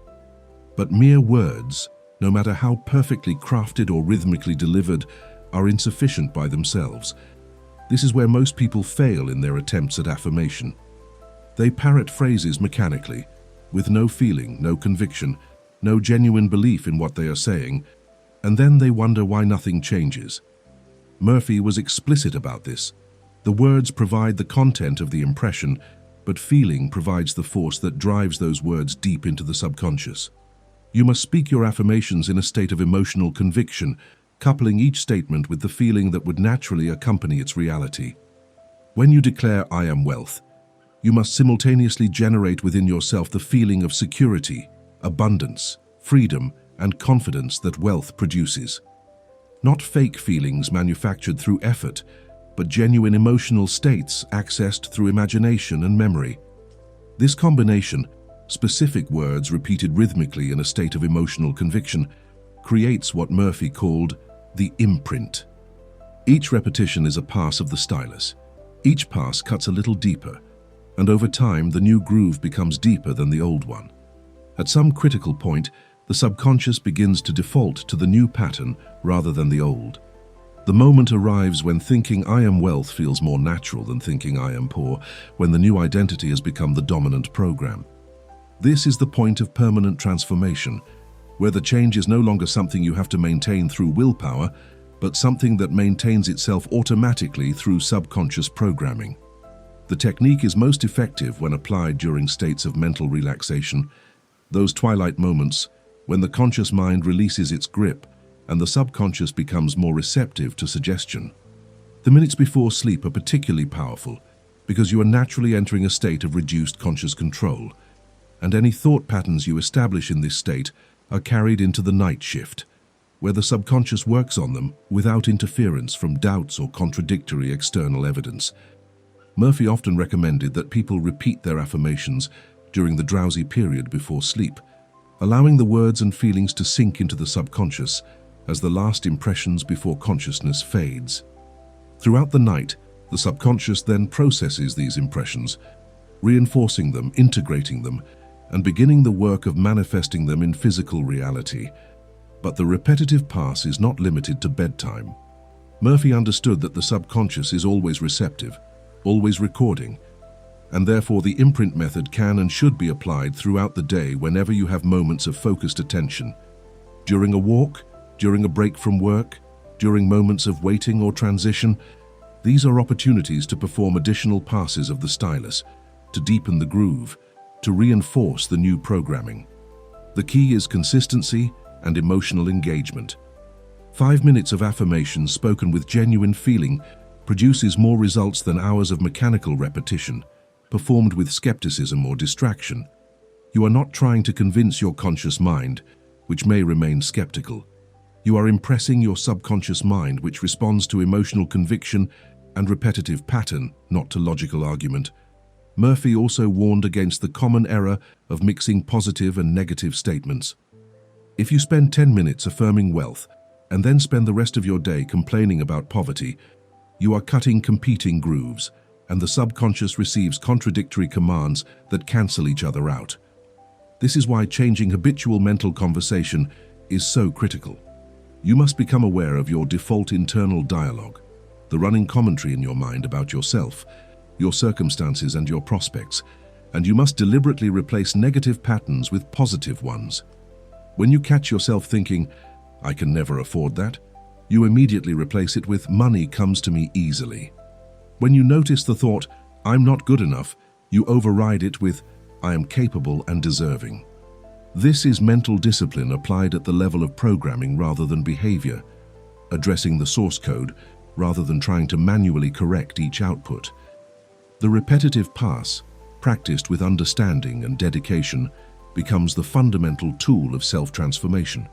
But mere words, no matter how perfectly crafted or rhythmically delivered, are insufficient by themselves. This is where most people fail in their attempts at affirmation. They parrot phrases mechanically, with no feeling, no conviction, no genuine belief in what they are saying, and then they wonder why nothing changes. Murphy was explicit about this. The words provide the content of the impression, but feeling provides the force that drives those words deep into the subconscious. You must speak your affirmations in a state of emotional conviction, coupling each statement with the feeling that would naturally accompany its reality. When you declare, "I am wealth," you must simultaneously generate within yourself the feeling of security, abundance, freedom, and confidence that wealth produces. Not fake feelings manufactured through effort, but genuine emotional states accessed through imagination and memory. This combination, specific words repeated rhythmically in a state of emotional conviction, creates what Murphy called the imprint. Each repetition is a pass of the stylus. Each pass cuts a little deeper, and over time the new groove becomes deeper than the old one. At some critical point, the subconscious begins to default to the new pattern rather than the old. The moment arrives when thinking "I am wealth" feels more natural than thinking "I am poor," when the new identity has become the dominant program. This is the point of permanent transformation, where the change is no longer something you have to maintain through willpower, but something that maintains itself automatically through subconscious programming. The technique is most effective when applied during states of mental relaxation, those twilight moments when the conscious mind releases its grip and the subconscious becomes more receptive to suggestion. The minutes before sleep are particularly powerful because you are naturally entering a state of reduced conscious control, and any thought patterns you establish in this state are carried into the night shift, where the subconscious works on them without interference from doubts or contradictory external evidence. Murphy often recommended that people repeat their affirmations during the drowsy period before sleep, allowing the words and feelings to sink into the subconscious as the last impressions before consciousness fades. Throughout the night, the subconscious then processes these impressions, reinforcing them, integrating them, and beginning the work of manifesting them in physical reality. But the repetitive pass is not limited to bedtime. Murphy understood that the subconscious is always receptive, always recording, and therefore the imprint method can and should be applied throughout the day whenever you have moments of focused attention. During a walk, during a break from work, during moments of waiting or transition, these are opportunities to perform additional passes of the stylus, to deepen the groove, to reinforce the new programming. The key is consistency and emotional engagement. 5 minutes of affirmation spoken with genuine feeling produces more results than hours of mechanical repetition, performed with skepticism or distraction. You are not trying to convince your conscious mind, which may remain skeptical. You are impressing your subconscious mind, which responds to emotional conviction and repetitive pattern, not to logical argument. Murphy also warned against the common error of mixing positive and negative statements. If you spend 10 minutes affirming wealth and then spend the rest of your day complaining about poverty, you are cutting competing grooves, and the subconscious receives contradictory commands that cancel each other out. This is why changing habitual mental conversation is so critical. You must become aware of your default internal dialogue, the running commentary in your mind about yourself, your circumstances and your prospects, and you must deliberately replace negative patterns with positive ones. When you catch yourself thinking, "I can never afford that," you immediately replace it with "money comes to me easily." When you notice the thought, "I'm not good enough," you override it with "I am capable and deserving." This is mental discipline applied at the level of programming rather than behavior, addressing the source code rather than trying to manually correct each output. The repetitive pass, practiced with understanding and dedication, becomes the fundamental tool of self-transformation.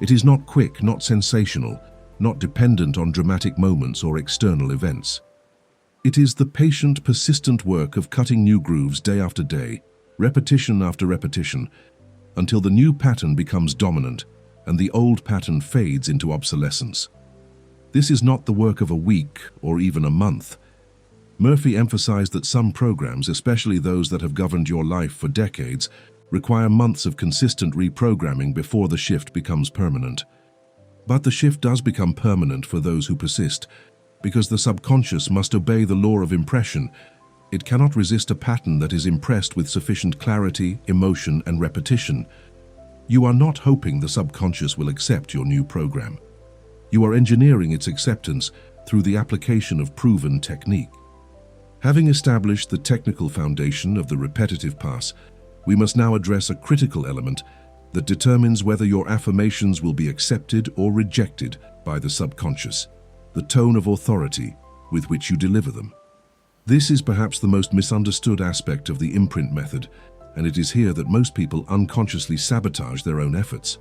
It is not quick, not sensational, not dependent on dramatic moments or external events. It is the patient, persistent work of cutting new grooves day after day, repetition after repetition, until the new pattern becomes dominant and the old pattern fades into obsolescence. This is not the work of a week or even a month. Murphy emphasized that some programs, especially those that have governed your life for decades, require months of consistent reprogramming before the shift becomes permanent. But the shift does become permanent for those who persist, because the subconscious must obey the law of impression. It cannot resist a pattern that is impressed with sufficient clarity, emotion, and repetition. You are not hoping the subconscious will accept your new program. You are engineering its acceptance through the application of proven technique. Having established the technical foundation of the repetitive pass, we must now address a critical element that determines whether your affirmations will be accepted or rejected by the subconscious: the tone of authority with which you deliver them. This is perhaps the most misunderstood aspect of the Imprint Method, and it is here that most people unconsciously sabotage their own efforts.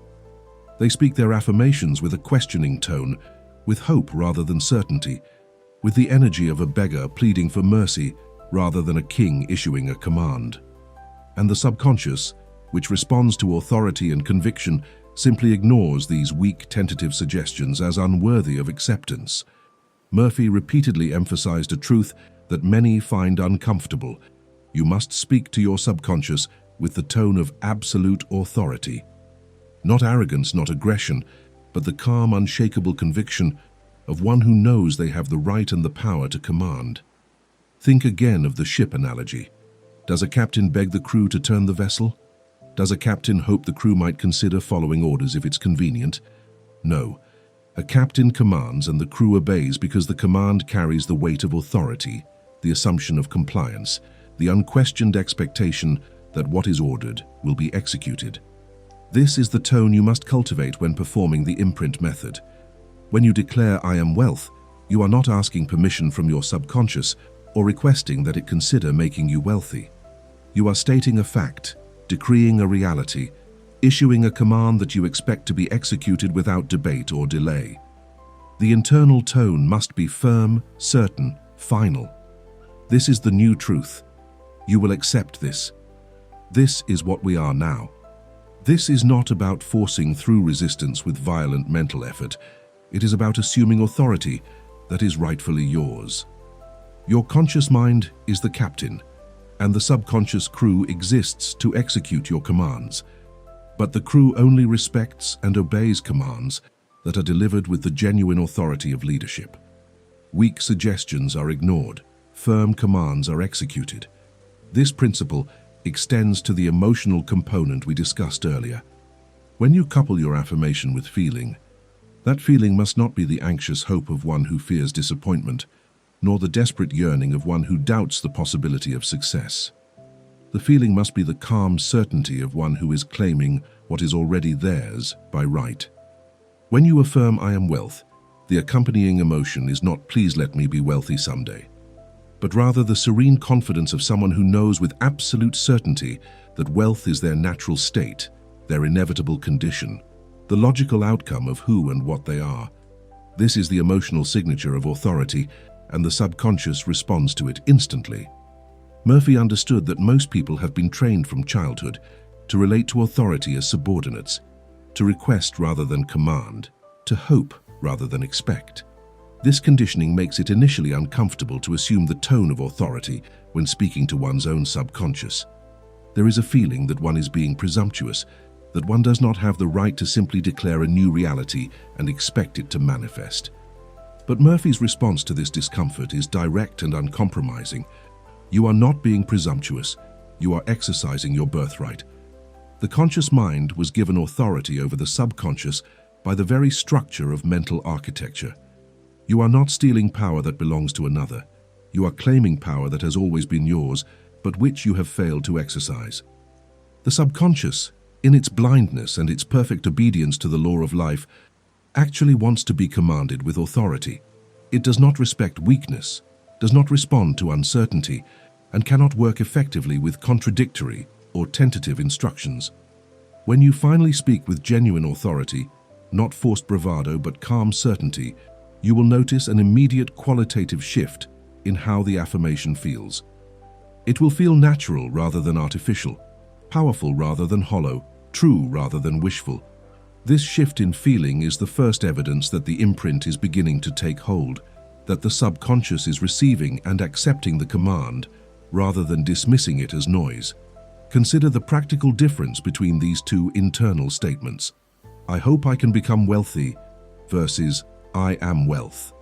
They speak their affirmations with a questioning tone, with hope rather than certainty, with the energy of a beggar pleading for mercy rather than a king issuing a command. And the subconscious, which responds to authority and conviction, simply ignores these weak, tentative suggestions as unworthy of acceptance. Murphy repeatedly emphasized a truth that many find uncomfortable. You must speak to your subconscious with the tone of absolute authority. Not arrogance, not aggression, but the calm, unshakable conviction of one who knows they have the right and the power to command. Think again of the ship analogy. Does a captain beg the crew to turn the vessel? Does a captain hope the crew might consider following orders if it's convenient? No. A captain commands and the crew obeys because the command carries the weight of authority, the assumption of compliance, the unquestioned expectation that what is ordered will be executed. This is the tone you must cultivate when performing the Imprint Method. When you declare "I am wealth," you are not asking permission from your subconscious or requesting that it consider making you wealthy. You are stating a fact, decreeing a reality, issuing a command that you expect to be executed without debate or delay. The internal tone must be firm, certain, final. This is the new truth. You will accept this. This is what we are now. This is not about forcing through resistance with violent mental effort. It is about assuming authority that is rightfully yours. Your conscious mind is the captain, and the subconscious crew exists to execute your commands. But the crew only respects and obeys commands that are delivered with the genuine authority of leadership. Weak suggestions are ignored. Firm commands are executed. This principle extends to the emotional component we discussed earlier. When you couple your affirmation with feeling, that feeling must not be the anxious hope of one who fears disappointment, nor the desperate yearning of one who doubts the possibility of success. The feeling must be the calm certainty of one who is claiming what is already theirs by right. When you affirm "I am wealth," the accompanying emotion is not "please let me be wealthy someday," but rather the serene confidence of someone who knows with absolute certainty that wealth is their natural state, their inevitable condition, the logical outcome of who and what they are. This is the emotional signature of authority, and the subconscious responds to it instantly. Murphy understood that most people have been trained from childhood to relate to authority as subordinates, to request rather than command, to hope rather than expect. This conditioning makes it initially uncomfortable to assume the tone of authority when speaking to one's own subconscious. There is a feeling that one is being presumptuous, that one does not have the right to simply declare a new reality and expect it to manifest. But Murphy's response to this discomfort is direct and uncompromising. You are not being presumptuous. You are exercising your birthright. The conscious mind was given authority over the subconscious by the very structure of mental architecture. You are not stealing power that belongs to another. You are claiming power that has always been yours, but which you have failed to exercise. The subconscious, in its blindness and its perfect obedience to the law of life, actually wants to be commanded with authority. It does not respect weakness, does not respond to uncertainty, and cannot work effectively with contradictory or tentative instructions. When you finally speak with genuine authority, not forced bravado but calm certainty, you will notice an immediate qualitative shift in how the affirmation feels. It will feel natural rather than artificial, powerful rather than hollow, true rather than wishful. This shift in feeling is the first evidence that the imprint is beginning to take hold, that the subconscious is receiving and accepting the command rather than dismissing it as noise. Consider the practical difference between these two internal statements. I hope I can become wealthy versus I am wealth.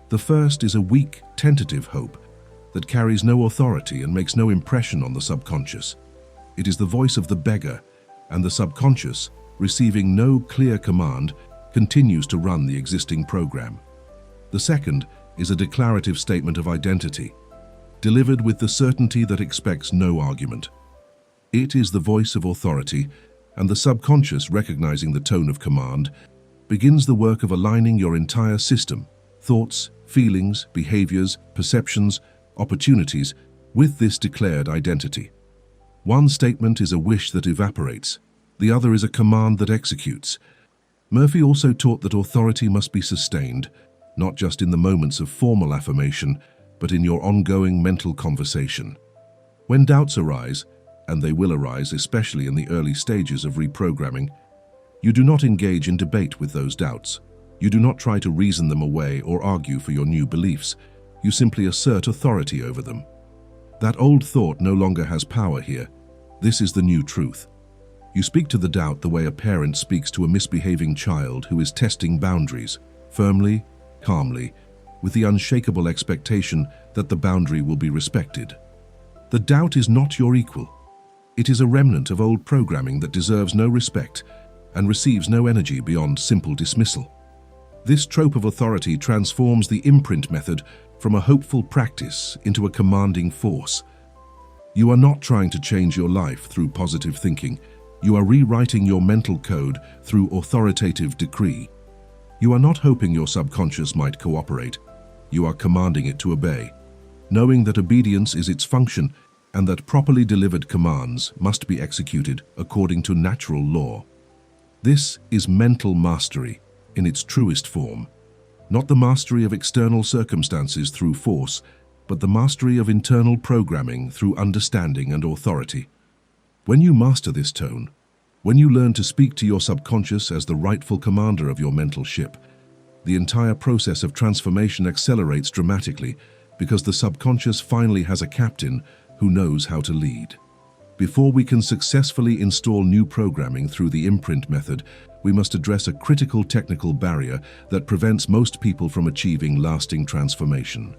The first is a weak, tentative hope that carries no authority and makes no impression on the subconscious. It is the voice of the beggar, and the subconscious, receiving no clear command, continues to run the existing program. The second is a declarative statement of identity, delivered with the certainty that expects no argument. It is the voice of authority, and the subconscious, recognizing the tone of command, begins the work of aligning your entire system, thoughts, feelings, behaviors, perceptions, opportunities, with this declared identity. One statement is a wish that evaporates, the other is a command that executes. Murphy also taught that authority must be sustained, not just in the moments of formal affirmation, but in your ongoing mental conversation. When doubts arise, and they will arise especially in the early stages of reprogramming, you do not engage in debate with those doubts. You do not try to reason them away or argue for your new beliefs. You simply assert authority over them. That old thought no longer has power here. This is the new truth. You speak to the doubt the way a parent speaks to a misbehaving child who is testing boundaries, firmly, calmly, with the unshakable expectation that the boundary will be respected. The doubt is not your equal. It is a remnant of old programming that deserves no respect and receives no energy beyond simple dismissal. This trope of authority transforms the imprint method from a hopeful practice into a commanding force. You are not trying to change your life through positive thinking. You are rewriting your mental code through authoritative decree. You are not hoping your subconscious might cooperate. You are commanding it to obey, knowing that obedience is its function and that properly delivered commands must be executed according to natural law. This is mental mastery in its truest form, not the mastery of external circumstances through force, but the mastery of internal programming through understanding and authority. When you master this tone, when you learn to speak to your subconscious as the rightful commander of your mental ship, the entire process of transformation accelerates dramatically because the subconscious finally has a captain who knows how to lead. Before we can successfully install new programming through the imprint method, we must address a critical technical barrier that prevents most people from achieving lasting transformation: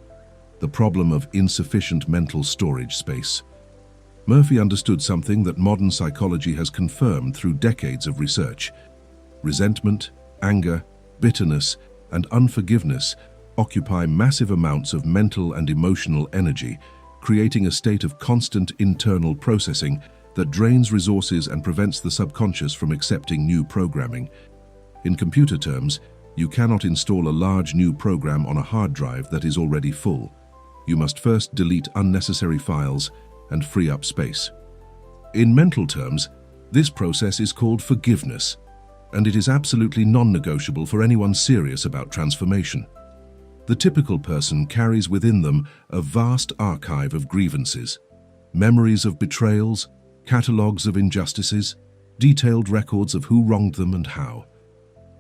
the problem of insufficient mental storage space. Murphy understood something that modern psychology has confirmed through decades of research. Resentment, anger, bitterness, and unforgiveness occupy massive amounts of mental and emotional energy, creating a state of constant internal processing that drains resources and prevents the subconscious from accepting new programming. In computer terms, you cannot install a large new program on a hard drive that is already full. You must first delete unnecessary files and free up space. In mental terms, this process is called forgiveness, and it is absolutely non-negotiable for anyone serious about transformation. The typical person carries within them a vast archive of grievances, memories of betrayals, catalogues of injustices, detailed records of who wronged them and how,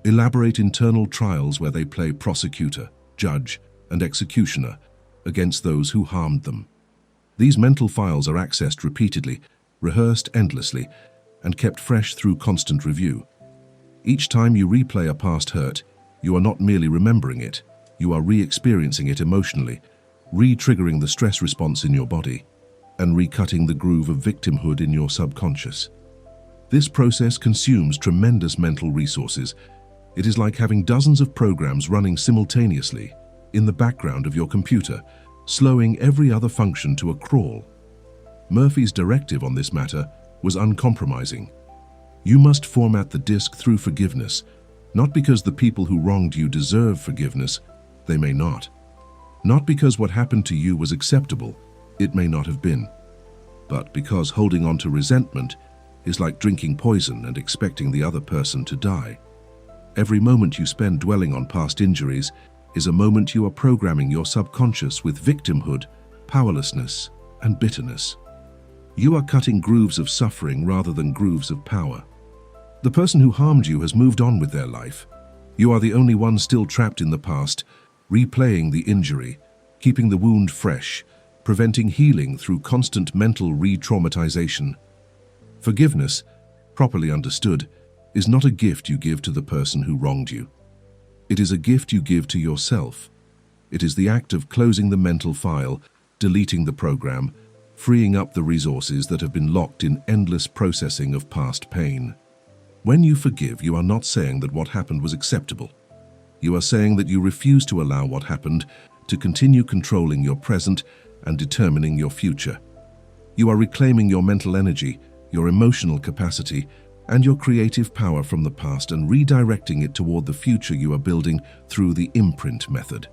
elaborate internal trials where they play prosecutor, judge, and executioner against those who harmed them. These mental files are accessed repeatedly, rehearsed endlessly, and kept fresh through constant review. Each time you replay a past hurt, you are not merely remembering it, you are re-experiencing it emotionally, re-triggering the stress response in your body, and recutting the groove of victimhood in your subconscious. This process consumes tremendous mental resources. It is like having dozens of programs running simultaneously in the background of your computer, slowing every other function to a crawl. Murphy's directive on this matter was uncompromising. You must format the disk through forgiveness, not because the people who wronged you deserve forgiveness, they may not. Not because what happened to you was acceptable, it may not have been. But because holding on to resentment is like drinking poison and expecting the other person to die. Every moment you spend dwelling on past injuries is a moment you are programming your subconscious with victimhood, powerlessness, and bitterness. You are cutting grooves of suffering rather than grooves of power. The person who harmed you has moved on with their life. You are the only one still trapped in the past, replaying the injury, keeping the wound fresh, preventing healing through constant mental re-traumatization. Forgiveness, properly understood, is not a gift you give to the person who wronged you. It is a gift you give to yourself. It is the act of closing the mental file, deleting the program, freeing up the resources that have been locked in endless processing of past pain. When you forgive, you are not saying that what happened was acceptable. You are saying that you refuse to allow what happened to continue controlling your present and determining your future. You are reclaiming your mental energy, your emotional capacity, and your creative power from the past and redirecting it toward the future you are building through the Imprint Method.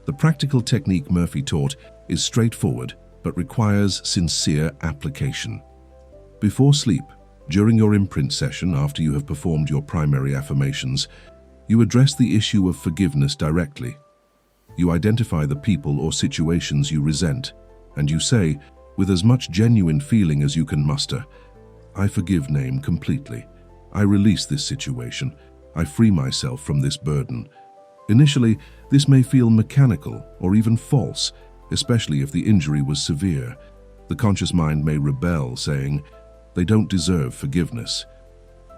The practical technique Murphy taught is straightforward but requires sincere application. Before sleep, during your imprint session after you have performed your primary affirmations, you address the issue of forgiveness directly. You identify the people or situations you resent, and you say, with as much genuine feeling as you can muster, I forgive name completely. I release this situation. I free myself from this burden. Initially, this may feel mechanical or even false, especially if the injury was severe. The conscious mind may rebel, saying, they don't deserve forgiveness.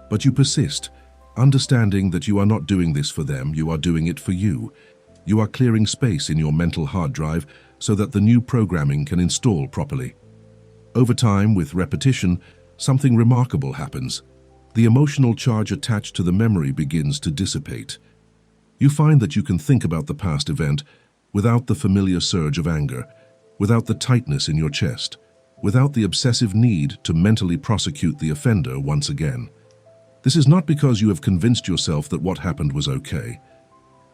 But you persist, understanding that you are not doing this for them, you are doing it for you. You are clearing space in your mental hard drive so that the new programming can install properly. Over time, with repetition, something remarkable happens. The emotional charge attached to the memory begins to dissipate. You find that you can think about the past event without the familiar surge of anger, without the tightness in your chest, without the obsessive need to mentally prosecute the offender once again. This is not because you have convinced yourself that what happened was okay.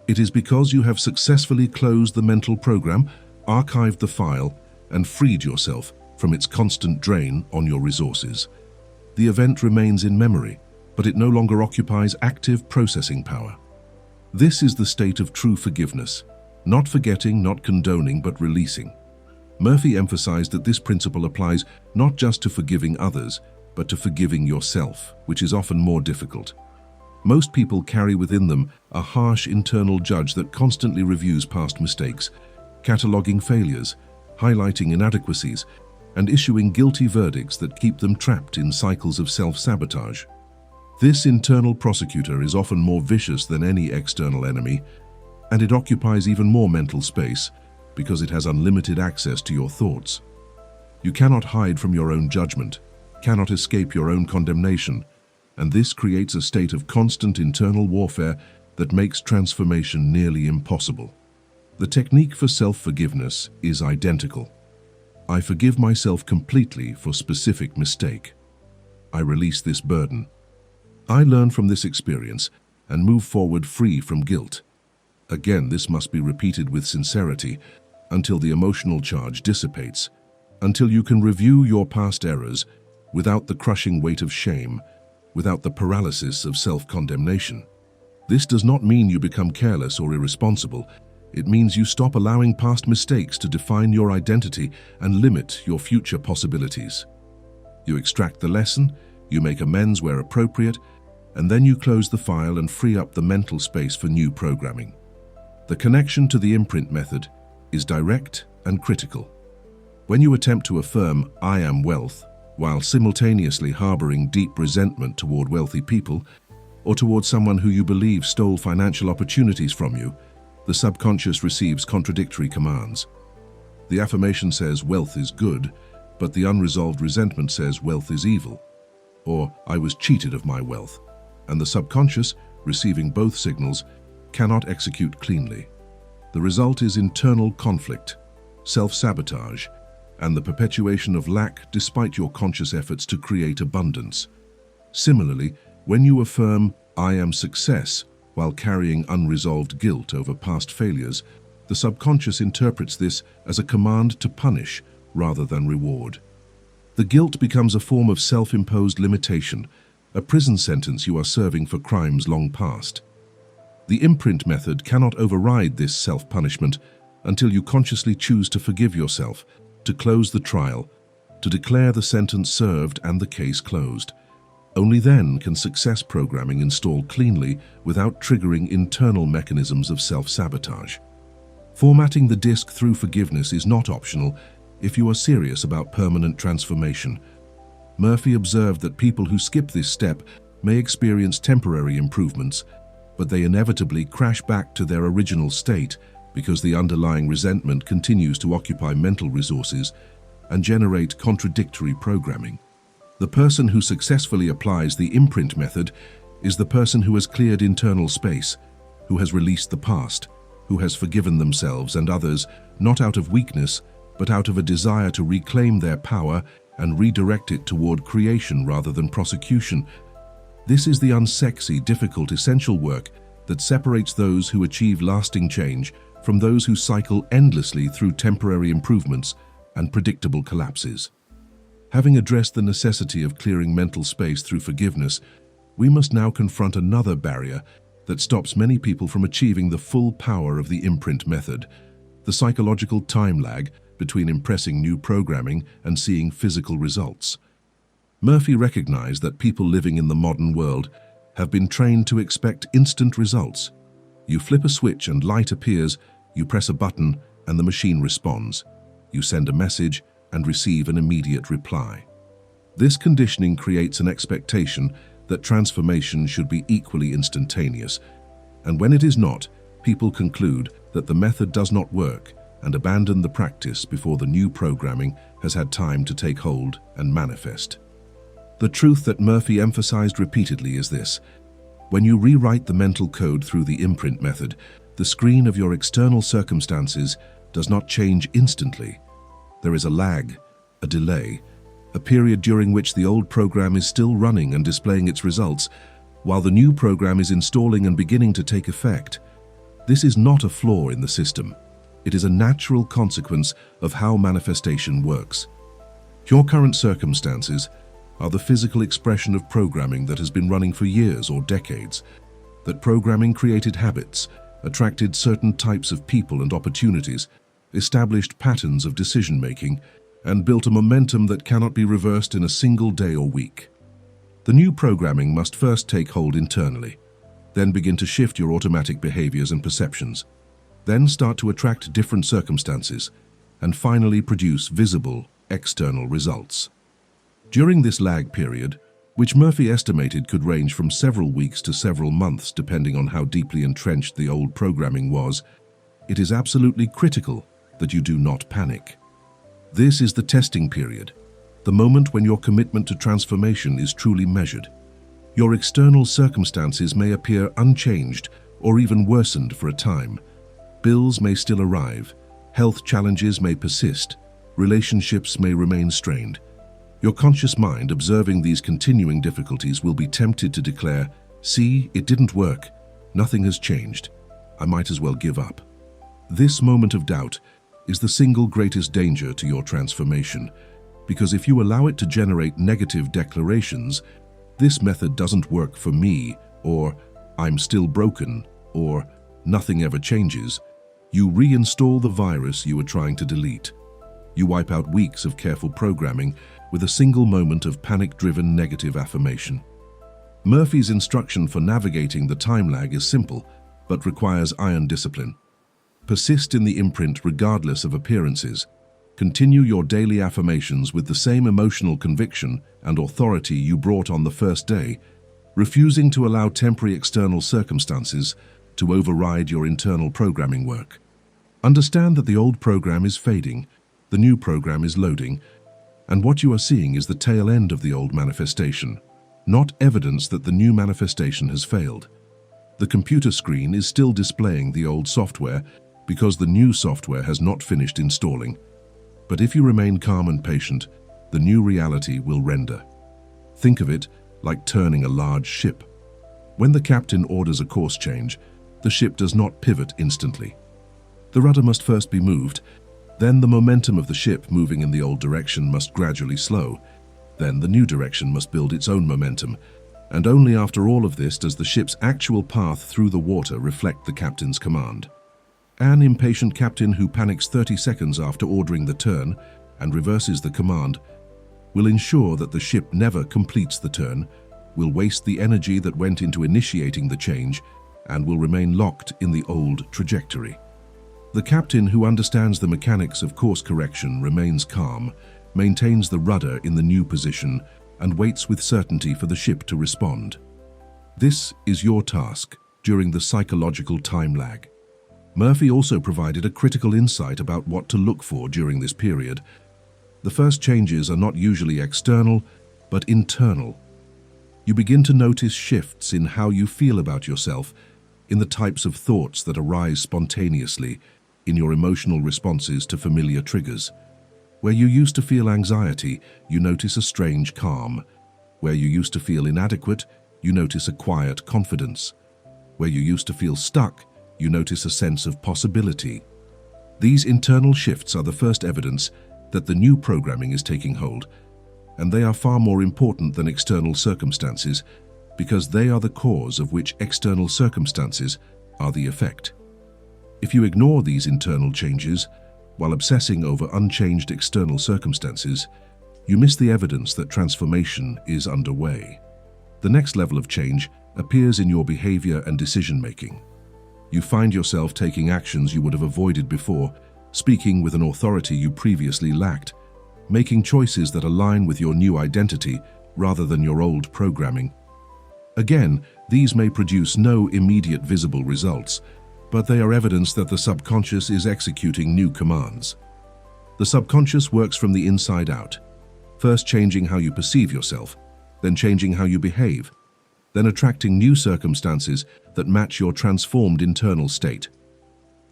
It is because you have successfully closed the mental program, archived the file, and freed yourself from its constant drain on your resources. The event remains in memory, but it no longer occupies active processing power. This is the state of true forgiveness, not forgetting, not condoning, but releasing. Murphy emphasized that this principle applies not just to forgiving others, but to forgiving yourself, which is often more difficult. Most people carry within them a harsh internal judge that constantly reviews past mistakes, cataloging failures, highlighting inadequacies, and issuing guilty verdicts that keep them trapped in cycles of self-sabotage. This internal prosecutor is often more vicious than any external enemy, and it occupies even more mental space because it has unlimited access to your thoughts. You cannot hide from your own judgment, cannot escape your own condemnation, and this creates a state of constant internal warfare that makes transformation nearly impossible. The technique for self-forgiveness is identical. I forgive myself completely for specific mistake. I release this burden. I learn from this experience and move forward free from guilt. Again, this must be repeated with sincerity until the emotional charge dissipates, until you can review your past errors without the crushing weight of shame, without the paralysis of self-condemnation. This does not mean you become careless or irresponsible. It means you stop allowing past mistakes to define your identity and limit your future possibilities. You extract the lesson, you make amends where appropriate, and then you close the file and free up the mental space for new programming. The connection to the Imprint Method is direct and critical. When you attempt to affirm, I am wealth, while simultaneously harboring deep resentment toward wealthy people or toward someone who you believe stole financial opportunities from you. The subconscious receives contradictory commands. The affirmation says wealth is good, but the unresolved resentment says wealth is evil, or I was cheated of my wealth, and the subconscious, receiving both signals, cannot execute cleanly. The result is internal conflict, self-sabotage, and the perpetuation of lack despite your conscious efforts to create abundance. Similarly, when you affirm, I am success, while carrying unresolved guilt over past failures, the subconscious interprets this as a command to punish rather than reward. The guilt becomes a form of self-imposed limitation, a prison sentence you are serving for crimes long past. The imprint method cannot override this self-punishment until you consciously choose to forgive yourself, to close the trial, to declare the sentence served and the case closed. Only then can success programming install cleanly without triggering internal mechanisms of self-sabotage. Formatting the disk through forgiveness is not optional if you are serious about permanent transformation. Murphy observed that people who skip this step may experience temporary improvements, but they inevitably crash back to their original state because the underlying resentment continues to occupy mental resources and generate contradictory programming. The person who successfully applies the imprint method is the person who has cleared internal space, who has released the past, who has forgiven themselves and others, not out of weakness, but out of a desire to reclaim their power and redirect it toward creation rather than prosecution. This is the unsexy, difficult, essential work that separates those who achieve lasting change from those who cycle endlessly through temporary improvements and predictable collapses. Having addressed the necessity of clearing mental space through forgiveness, we must now confront another barrier that stops many people from achieving the full power of the imprint method: the psychological time lag between impressing new programming and seeing physical results. Murphy recognized that people living in the modern world have been trained to expect instant results. You flip a switch and light appears, you press a button and the machine responds. You send a message and receive an immediate reply. This conditioning creates an expectation that transformation should be equally instantaneous, and when it is not, people conclude that the method does not work and abandon the practice before the new programming has had time to take hold and manifest. The truth that Murphy emphasized repeatedly is this: when you rewrite the mental code through the imprint method, the screen of your external circumstances does not change instantly. There is a lag, a delay, a period during which the old program is still running and displaying its results, while the new program is installing and beginning to take effect. This is not a flaw in the system. It is a natural consequence of how manifestation works. Your current circumstances are the physical expression of programming that has been running for years or decades. That programming created habits, attracted certain types of people and opportunities, established patterns of decision-making, and built a momentum that cannot be reversed in a single day or week. The new programming must first take hold internally, then begin to shift your automatic behaviors and perceptions, then start to attract different circumstances, and finally produce visible, external results. During this lag period, which Murphy estimated could range from several weeks to several months depending on how deeply entrenched the old programming was, it is absolutely critical that you do not panic. This is the testing period, the moment when your commitment to transformation is truly measured. Your external circumstances may appear unchanged or even worsened for a time. Bills may still arrive, health challenges may persist, relationships may remain strained. Your conscious mind, observing these continuing difficulties, will be tempted to declare, "See, it didn't work. Nothing has changed. I might as well give up." This moment of doubt is the single greatest danger to your transformation, because if you allow it to generate negative declarations, "This method doesn't work for me," or "I'm still broken," or "Nothing ever changes," you reinstall the virus you were trying to delete. You wipe out weeks of careful programming with a single moment of panic-driven negative affirmation. Murphy's instruction for navigating the time lag is simple, but requires iron discipline. Persist in the imprint regardless of appearances. Continue your daily affirmations with the same emotional conviction and authority you brought on the first day, refusing to allow temporary external circumstances to override your internal programming work. Understand that the old program is fading, the new program is loading, and what you are seeing is the tail end of the old manifestation, not evidence that the new manifestation has failed. The computer screen is still displaying the old software because the new software has not finished installing. But if you remain calm and patient, the new reality will render. Think of it like turning a large ship. When the captain orders a course change, the ship does not pivot instantly. The rudder must first be moved, then the momentum of the ship moving in the old direction must gradually slow, then the new direction must build its own momentum, and only after all of this does the ship's actual path through the water reflect the captain's command. An impatient captain who panics 30 seconds after ordering the turn and reverses the command will ensure that the ship never completes the turn, will waste the energy that went into initiating the change, and will remain locked in the old trajectory. The captain who understands the mechanics of course correction remains calm, maintains the rudder in the new position, and waits with certainty for the ship to respond. This is your task during the psychological time lag. Murphy also provided a critical insight about what to look for during this period. The first changes are not usually external, but internal. You begin to notice shifts in how you feel about yourself, in the types of thoughts that arise spontaneously, in your emotional responses to familiar triggers. Where you used to feel anxiety, you notice a strange calm. Where you used to feel inadequate, you notice a quiet confidence. Where you used to feel stuck, you notice a sense of possibility. These internal shifts are the first evidence that the new programming is taking hold, and they are far more important than external circumstances because they are the cause of which external circumstances are the effect. If you ignore these internal changes while obsessing over unchanged external circumstances, you miss the evidence that transformation is underway. The next level of change appears in your behavior and decision-making. You find yourself taking actions you would have avoided before, speaking with an authority you previously lacked, making choices that align with your new identity rather than your old programming. Again, these may produce no immediate visible results, but they are evidence that the subconscious is executing new commands. The subconscious works from the inside out, first changing how you perceive yourself, then changing how you behave, then attracting new circumstances that match your transformed internal state.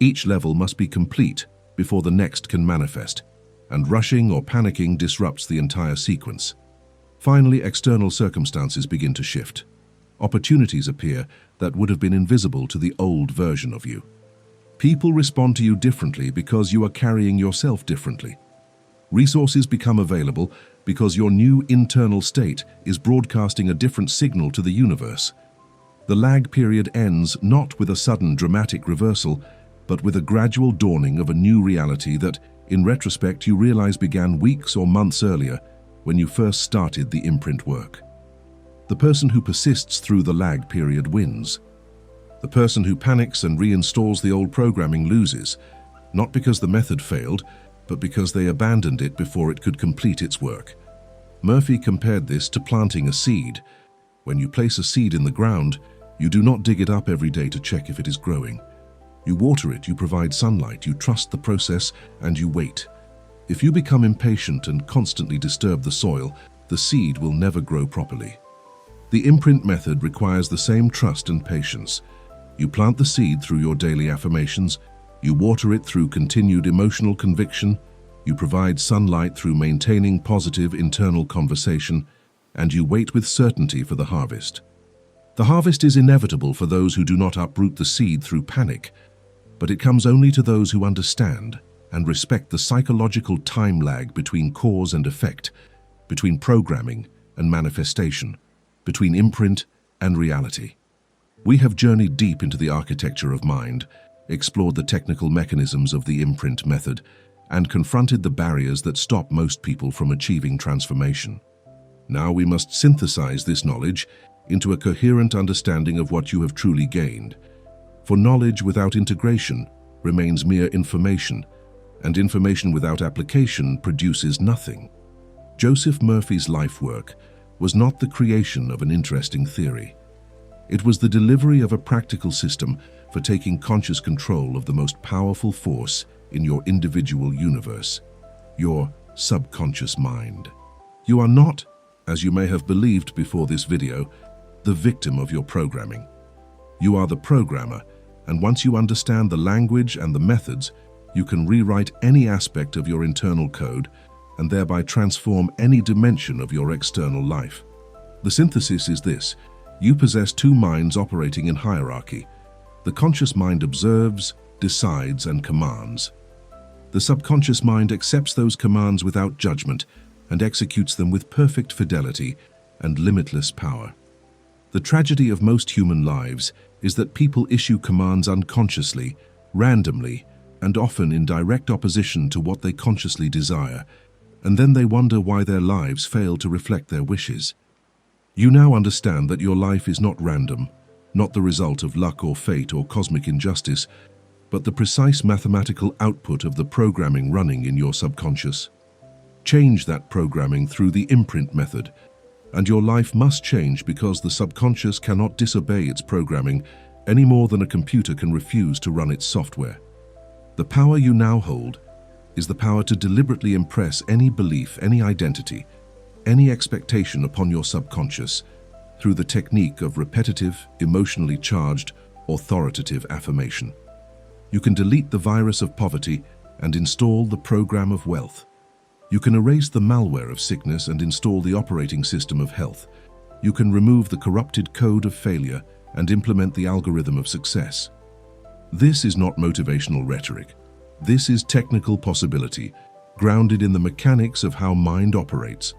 Each level must be complete before the next can manifest, and rushing or panicking disrupts the entire sequence. Finally, external circumstances begin to shift. Opportunities appear that would have been invisible to the old version of you. People respond to you differently because you are carrying yourself differently. Resources become available because your new internal state is broadcasting a different signal to the universe. The lag period ends not with a sudden dramatic reversal, but with a gradual dawning of a new reality that, in retrospect, you realize began weeks or months earlier when you first started the imprint work. The person who persists through the lag period wins. The person who panics and reinstalls the old programming loses, not because the method failed, but because they abandoned it before it could complete its work. Murphy compared this to planting a seed. When you place a seed in the ground, you do not dig it up every day to check if it is growing. You water it, you provide sunlight, you trust the process, and you wait. If you become impatient and constantly disturb the soil, the seed will never grow properly. The imprint method requires the same trust and patience. You plant the seed through your daily affirmations, you water it through continued emotional conviction, you provide sunlight through maintaining positive internal conversation, and you wait with certainty for the harvest. The harvest is inevitable for those who do not uproot the seed through panic, but it comes only to those who understand and respect the psychological time lag between cause and effect, between programming and manifestation, between imprint and reality. We have journeyed deep into the architecture of mind, explored the technical mechanisms of the imprint method, and confronted the barriers that stop most people from achieving transformation. Now we must synthesize this knowledge into a coherent understanding of what you have truly gained. For knowledge without integration remains mere information, and information without application produces nothing. Joseph Murphy's life work was not the creation of an interesting theory. It was the delivery of a practical system for taking conscious control of the most powerful force in your individual universe, your subconscious mind. You are not, as you may have believed before this video, the victim of your programming. You are the programmer, and once you understand the language and the methods, you can rewrite any aspect of your internal code and thereby transform any dimension of your external life. The synthesis is this: you possess two minds operating in hierarchy. The conscious mind observes, decides, and commands. The subconscious mind accepts those commands without judgment and executes them with perfect fidelity and limitless power. The tragedy of most human lives is that people issue commands unconsciously, randomly, and often in direct opposition to what they consciously desire, and then they wonder why their lives fail to reflect their wishes. You now understand that your life is not random, not the result of luck or fate or cosmic injustice, but the precise mathematical output of the programming running in your subconscious. Change that programming through the Imprint Method, and your life must change, because the subconscious cannot disobey its programming any more than a computer can refuse to run its software. The power you now hold is the power to deliberately impress any belief, any identity, any expectation upon your subconscious through the technique of repetitive, emotionally charged, authoritative affirmation. You can delete the virus of poverty and install the program of wealth. You can erase the malware of sickness and install the operating system of health. You can remove the corrupted code of failure and implement the algorithm of success. This is not motivational rhetoric. This is technical possibility, grounded in the mechanics of how mind operates.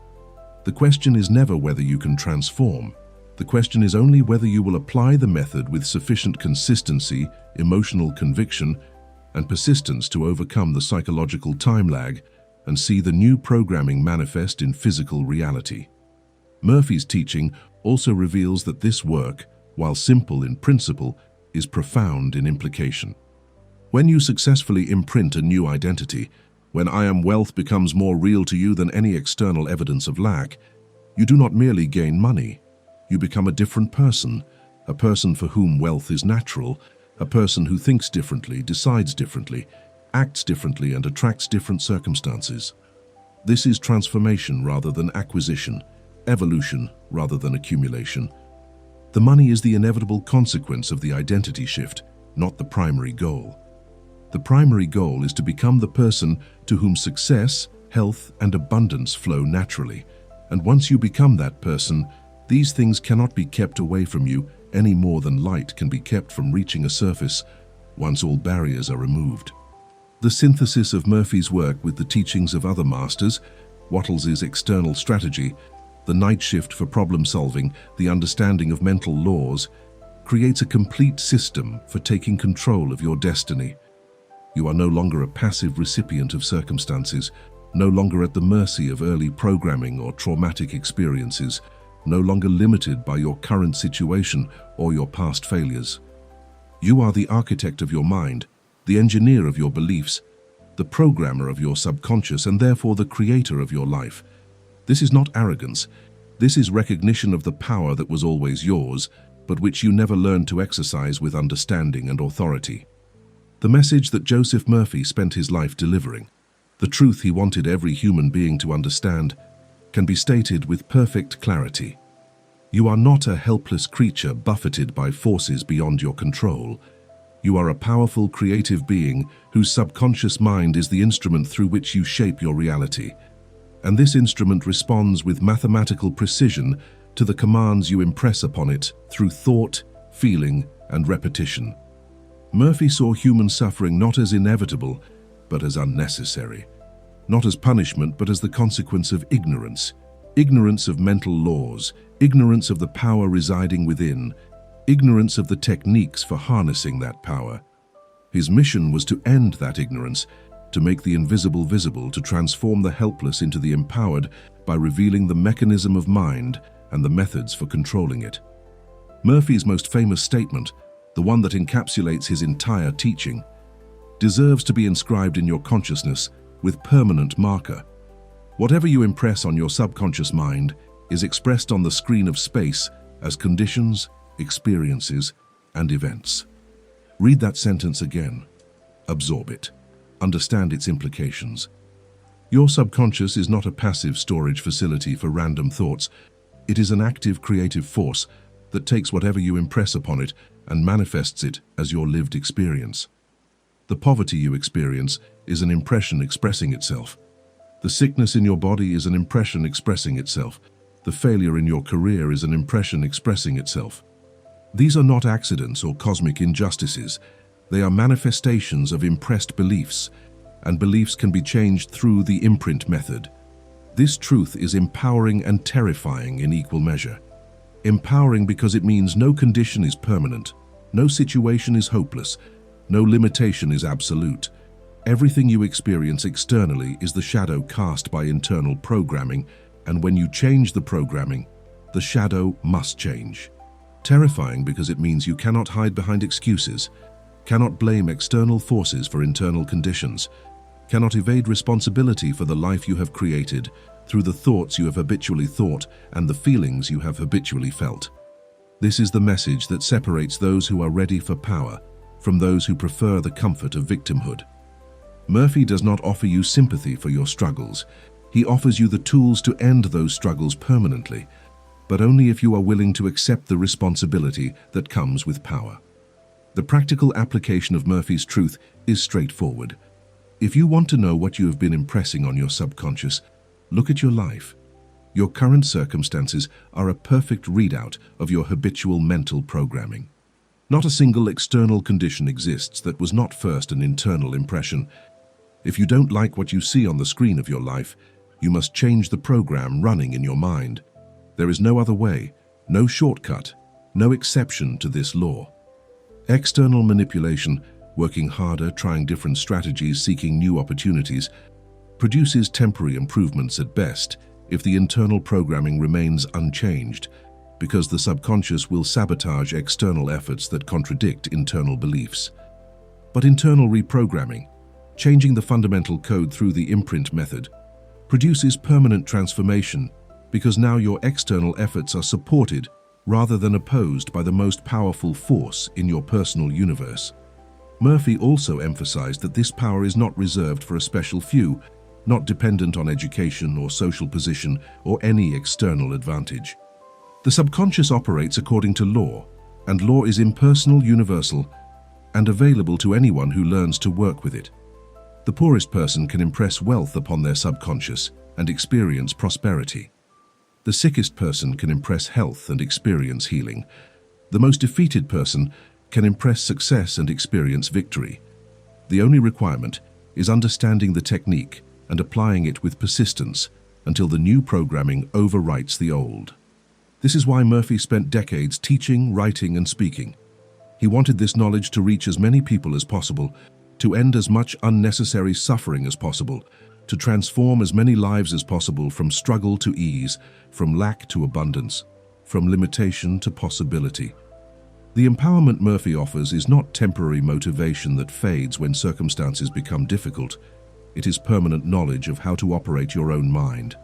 The question is never whether you can transform. The question is only whether you will apply the method with sufficient consistency, emotional conviction, and persistence to overcome the psychological time lag and see the new programming manifest in physical reality. Murphy's teaching also reveals that this work, while simple in principle, is profound in implication. When you successfully imprint a new identity, when I am wealth becomes more real to you than any external evidence of lack, you do not merely gain money. You become a different person, a person for whom wealth is natural, a person who thinks differently, decides differently, acts differently, and attracts different circumstances. This is transformation rather than acquisition, evolution rather than accumulation. The money is the inevitable consequence of the identity shift, not the primary goal. The primary goal is to become the person to whom success, health, and abundance flow naturally. And once you become that person, these things cannot be kept away from you any more than light can be kept from reaching a surface once all barriers are removed. The synthesis of Murphy's work with the teachings of other masters, Wattles's external strategy, the night shift for problem solving, the understanding of mental laws, creates a complete system for taking control of your destiny. You are no longer a passive recipient of circumstances, no longer at the mercy of early programming or traumatic experiences, no longer limited by your current situation or your past failures. You are the architect of your mind, the engineer of your beliefs, the programmer of your subconscious, and therefore the creator of your life. This is not arrogance. This is recognition of the power that was always yours, but which you never learned to exercise with understanding and authority. The message that Joseph Murphy spent his life delivering, the truth he wanted every human being to understand, can be stated with perfect clarity. You are not a helpless creature buffeted by forces beyond your control. You are a powerful, creative being whose subconscious mind is the instrument through which you shape your reality. And this instrument responds with mathematical precision to the commands you impress upon it through thought, feeling, and repetition. Murphy saw human suffering not as inevitable, but as unnecessary. Not as punishment, but as the consequence of ignorance. Ignorance of mental laws, ignorance of the power residing within, ignorance of the techniques for harnessing that power. His mission was to end that ignorance, to make the invisible visible, to transform the helpless into the empowered by revealing the mechanism of mind and the methods for controlling it. Murphy's most famous statement, the one that encapsulates his entire teaching: deserves to be inscribed in your consciousness with permanent marker. Whatever you impress on your subconscious mind is expressed on the screen of space as conditions, experiences, and events. Read that sentence again. Absorb it. Understand its implications. Your subconscious is not a passive storage facility for random thoughts. It is an active creative force that takes whatever you impress upon it and manifests it as your lived experience. The poverty you experience is an impression expressing itself. The sickness in your body is an impression expressing itself. The failure in your career is an impression expressing itself. These are not accidents or cosmic injustices. They are manifestations of impressed beliefs, and beliefs can be changed through the imprint method. This truth is empowering and terrifying in equal measure. Empowering because it means no condition is permanent, no situation is hopeless, no limitation is absolute. Everything you experience externally is the shadow cast by internal programming, and when you change the programming, the shadow must change. Terrifying because it means you cannot hide behind excuses, cannot blame external forces for internal conditions, cannot evade responsibility for the life you have created through the thoughts you have habitually thought and the feelings you have habitually felt. This is the message that separates those who are ready for power from those who prefer the comfort of victimhood. Murphy does not offer you sympathy for your struggles. He offers you the tools to end those struggles permanently, but only if you are willing to accept the responsibility that comes with power. The practical application of Murphy's truth is straightforward. If you want to know what you have been impressing on your subconscious, look at your life. Your current circumstances are a perfect readout of your habitual mental programming. Not a single external condition exists that was not first an internal impression. If you don't like what you see on the screen of your life, you must change the program running in your mind. There is no other way, no shortcut, no exception to this law. External manipulation, working harder, trying different strategies, seeking new opportunities, produces temporary improvements at best if the internal programming remains unchanged, because the subconscious will sabotage external efforts that contradict internal beliefs. But internal reprogramming, changing the fundamental code through the imprint method, produces permanent transformation because now your external efforts are supported rather than opposed by the most powerful force in your personal universe. Murphy also emphasized that this power is not reserved for a special few, not dependent on education or social position or any external advantage. The subconscious operates according to law, and law is impersonal, universal, and available to anyone who learns to work with it. The poorest person can impress wealth upon their subconscious and experience prosperity. The sickest person can impress health and experience healing. The most defeated person can impress success and experience victory. The only requirement is understanding the technique and applying it with persistence until the new programming overwrites the old. This is why Murphy spent decades teaching, writing, and speaking. He wanted this knowledge to reach as many people as possible, to end as much unnecessary suffering as possible, to transform as many lives as possible from struggle to ease, from lack to abundance, from limitation to possibility. The empowerment Murphy offers is not temporary motivation that fades when circumstances become difficult. It is permanent knowledge of how to operate your own mind.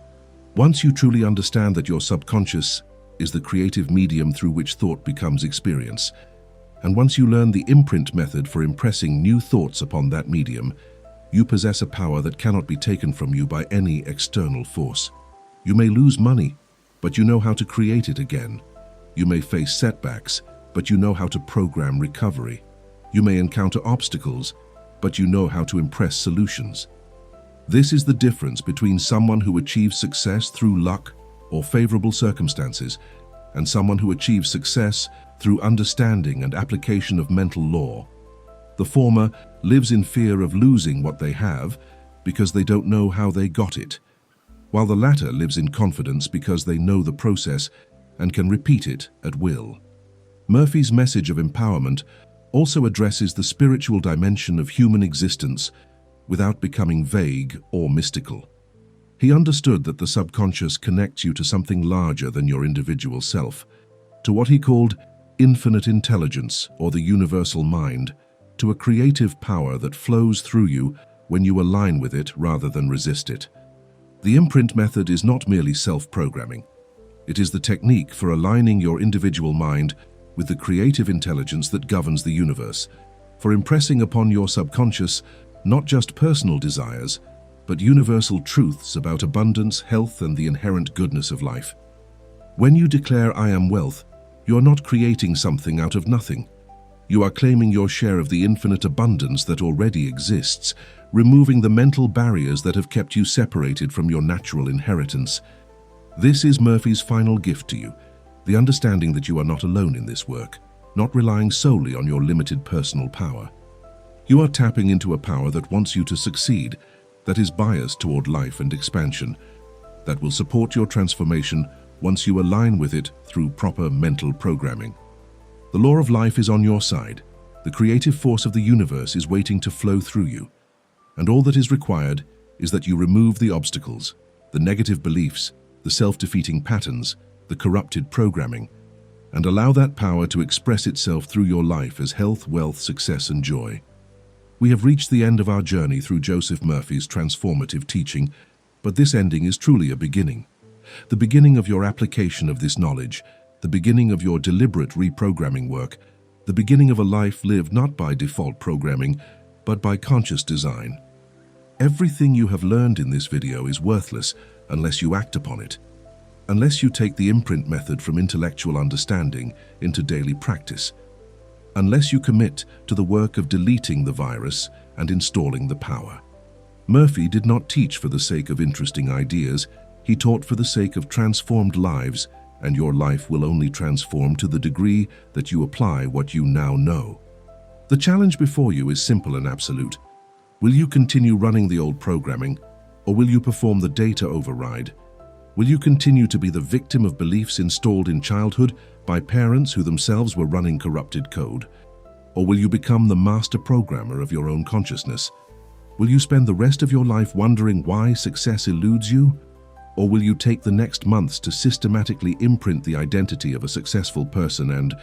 Once you truly understand that your subconscious is the creative medium through which thought becomes experience, and once you learn the imprint method for impressing new thoughts upon that medium, you possess a power that cannot be taken from you by any external force. You may lose money, but you know how to create it again. You may face setbacks, but you know how to program recovery. You may encounter obstacles, but you know how to impress solutions. This is the difference between someone who achieves success through luck or favorable circumstances and someone who achieves success through understanding and application of mental law. The former lives in fear of losing what they have because they don't know how they got it, while the latter lives in confidence because they know the process and can repeat it at will. Murphy's message of empowerment also addresses the spiritual dimension of human existence without becoming vague or mystical. He understood that the subconscious connects you to something larger than your individual self, to what he called infinite intelligence or the universal mind, to a creative power that flows through you when you align with it rather than resist it. The Imprint Method is not merely self-programming. It is the technique for aligning your individual mind with the creative intelligence that governs the universe, for impressing upon your subconscious not just personal desires, but universal truths about abundance, health, and the inherent goodness of life. When you declare "I am wealth," you are not creating something out of nothing. You are claiming your share of the infinite abundance that already exists, removing the mental barriers that have kept you separated from your natural inheritance. This is Murphy's final gift to you, the understanding that you are not alone in this work, not relying solely on your limited personal power. You are tapping into a power that wants you to succeed, that is biased toward life and expansion, that will support your transformation once you align with it through proper mental programming. The law of life is on your side. The creative force of the universe is waiting to flow through you. And all that is required is that you remove the obstacles, the negative beliefs, the self-defeating patterns, the corrupted programming, and allow that power to express itself through your life as health, wealth, success, and joy. We have reached the end of our journey through Joseph Murphy's transformative teaching, but this ending is truly a beginning. The beginning of your application of this knowledge, the beginning of your deliberate reprogramming work, the beginning of a life lived not by default programming, but by conscious design. Everything you have learned in this video is worthless unless you act upon it, unless you take the Imprint Method from intellectual understanding into daily practice, unless you commit to the work of deleting the virus and installing the power. Murphy did not teach for the sake of interesting ideas, he taught for the sake of transformed lives, and your life will only transform to the degree that you apply what you now know. The challenge before you is simple and absolute. Will you continue running the old programming, or will you perform the data override? Will you continue to be the victim of beliefs installed in childhood by parents who themselves were running corrupted code? Or will you become the master programmer of your own consciousness? Will you spend the rest of your life wondering why success eludes you? Or will you take the next months to systematically imprint the identity of a successful person and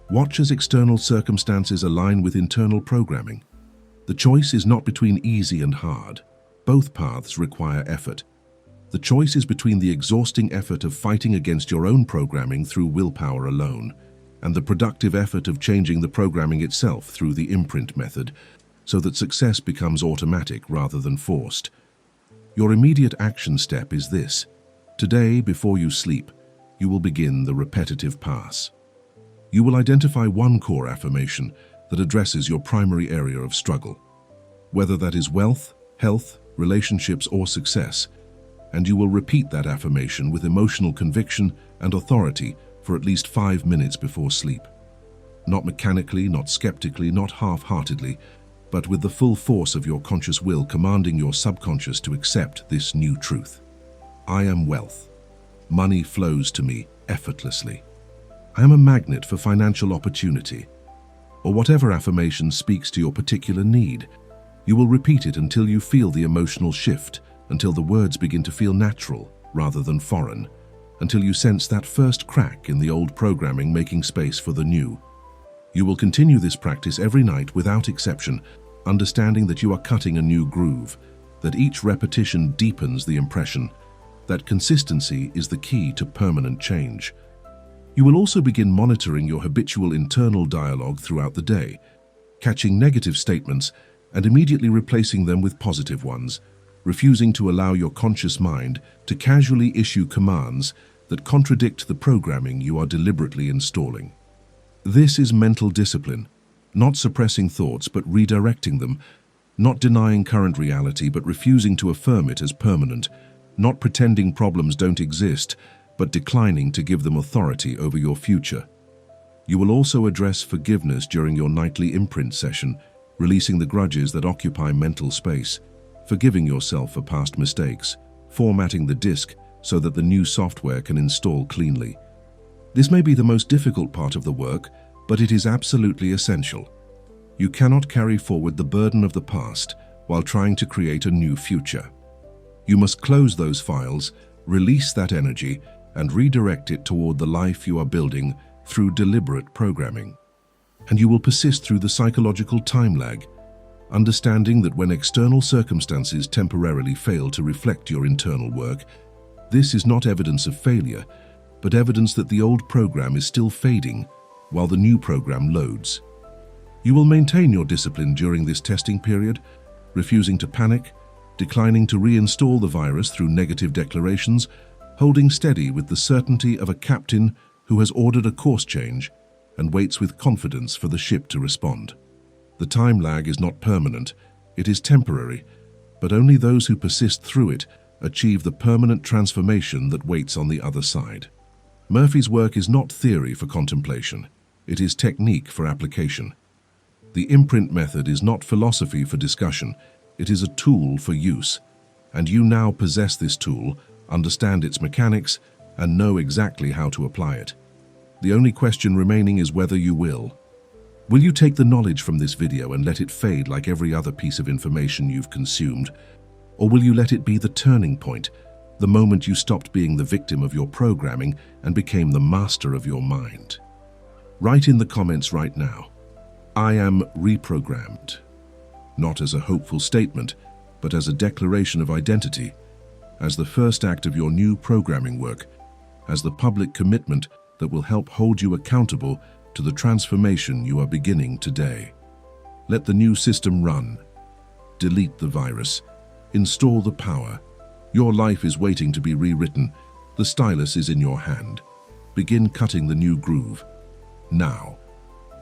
watch as external circumstances align with internal programming? The choice is not between easy and hard. Both paths require effort. The choice is between the exhausting effort of fighting against your own programming through willpower alone, and the productive effort of changing the programming itself through the Imprint Method, so that success becomes automatic rather than forced. Your immediate action step is this. Today, before you sleep, you will begin the repetitive pass. You will identify one core affirmation that addresses your primary area of struggle, whether that is wealth, health, relationships, or success, and you will repeat that affirmation with emotional conviction and authority for at least 5 minutes before sleep. Not mechanically, not skeptically, not half-heartedly, but with the full force of your conscious will commanding your subconscious to accept this new truth. I am wealth. Money flows to me effortlessly. I am a magnet for financial opportunity. Or whatever affirmation speaks to your particular need. You will repeat it until you feel the emotional shift, until the words begin to feel natural rather than foreign, until you sense that first crack in the old programming making space for the new. You will continue this practice every night without exception, understanding that you are cutting a new groove, that each repetition deepens the impression, that consistency is the key to permanent change. You will also begin monitoring your habitual internal dialogue throughout the day, catching negative statements and immediately replacing them with positive ones, refusing to allow your conscious mind to casually issue commands that contradict the programming you are deliberately installing. This is mental discipline, not suppressing thoughts but redirecting them, not denying current reality but refusing to affirm it as permanent, not pretending problems don't exist but declining to give them authority over your future. You will also address forgiveness during your nightly imprint session, releasing the grudges that occupy mental space, forgiving yourself for past mistakes, formatting the disk so that the new software can install cleanly. This may be the most difficult part of the work, but it is absolutely essential. You cannot carry forward the burden of the past while trying to create a new future. You must close those files, release that energy, and redirect it toward the life you are building through deliberate programming. and you will persist through the psychological time lag, understanding that when external circumstances temporarily fail to reflect your internal work, this is not evidence of failure, but evidence that the old program is still fading while the new program loads. You will maintain your discipline during this testing period, refusing to panic, declining to reinstall the virus through negative declarations, holding steady with the certainty of a captain who has ordered a course change and waits with confidence for the ship to respond. The time lag is not permanent, it is temporary, but only those who persist through it achieve the permanent transformation that waits on the other side. Murphy's work is not theory for contemplation, it is technique for application. The Imprint Method is not philosophy for discussion, it is a tool for use, and you now possess this tool, understand its mechanics, and know exactly how to apply it. The only question remaining is whether you will. Will you take the knowledge from this video and let it fade like every other piece of information you've consumed? Or will you let it be the turning point, the moment you stopped being the victim of your programming and became the master of your mind? Write in the comments right now, "I am reprogrammed," not as a hopeful statement, but as a declaration of identity, as the first act of your new programming work, as the public commitment that will help hold you accountable to the transformation you are beginning today. Let the new system run. Delete the virus. Install the power. Your life is waiting to be rewritten. The stylus is in your hand. Begin cutting the new groove. Now.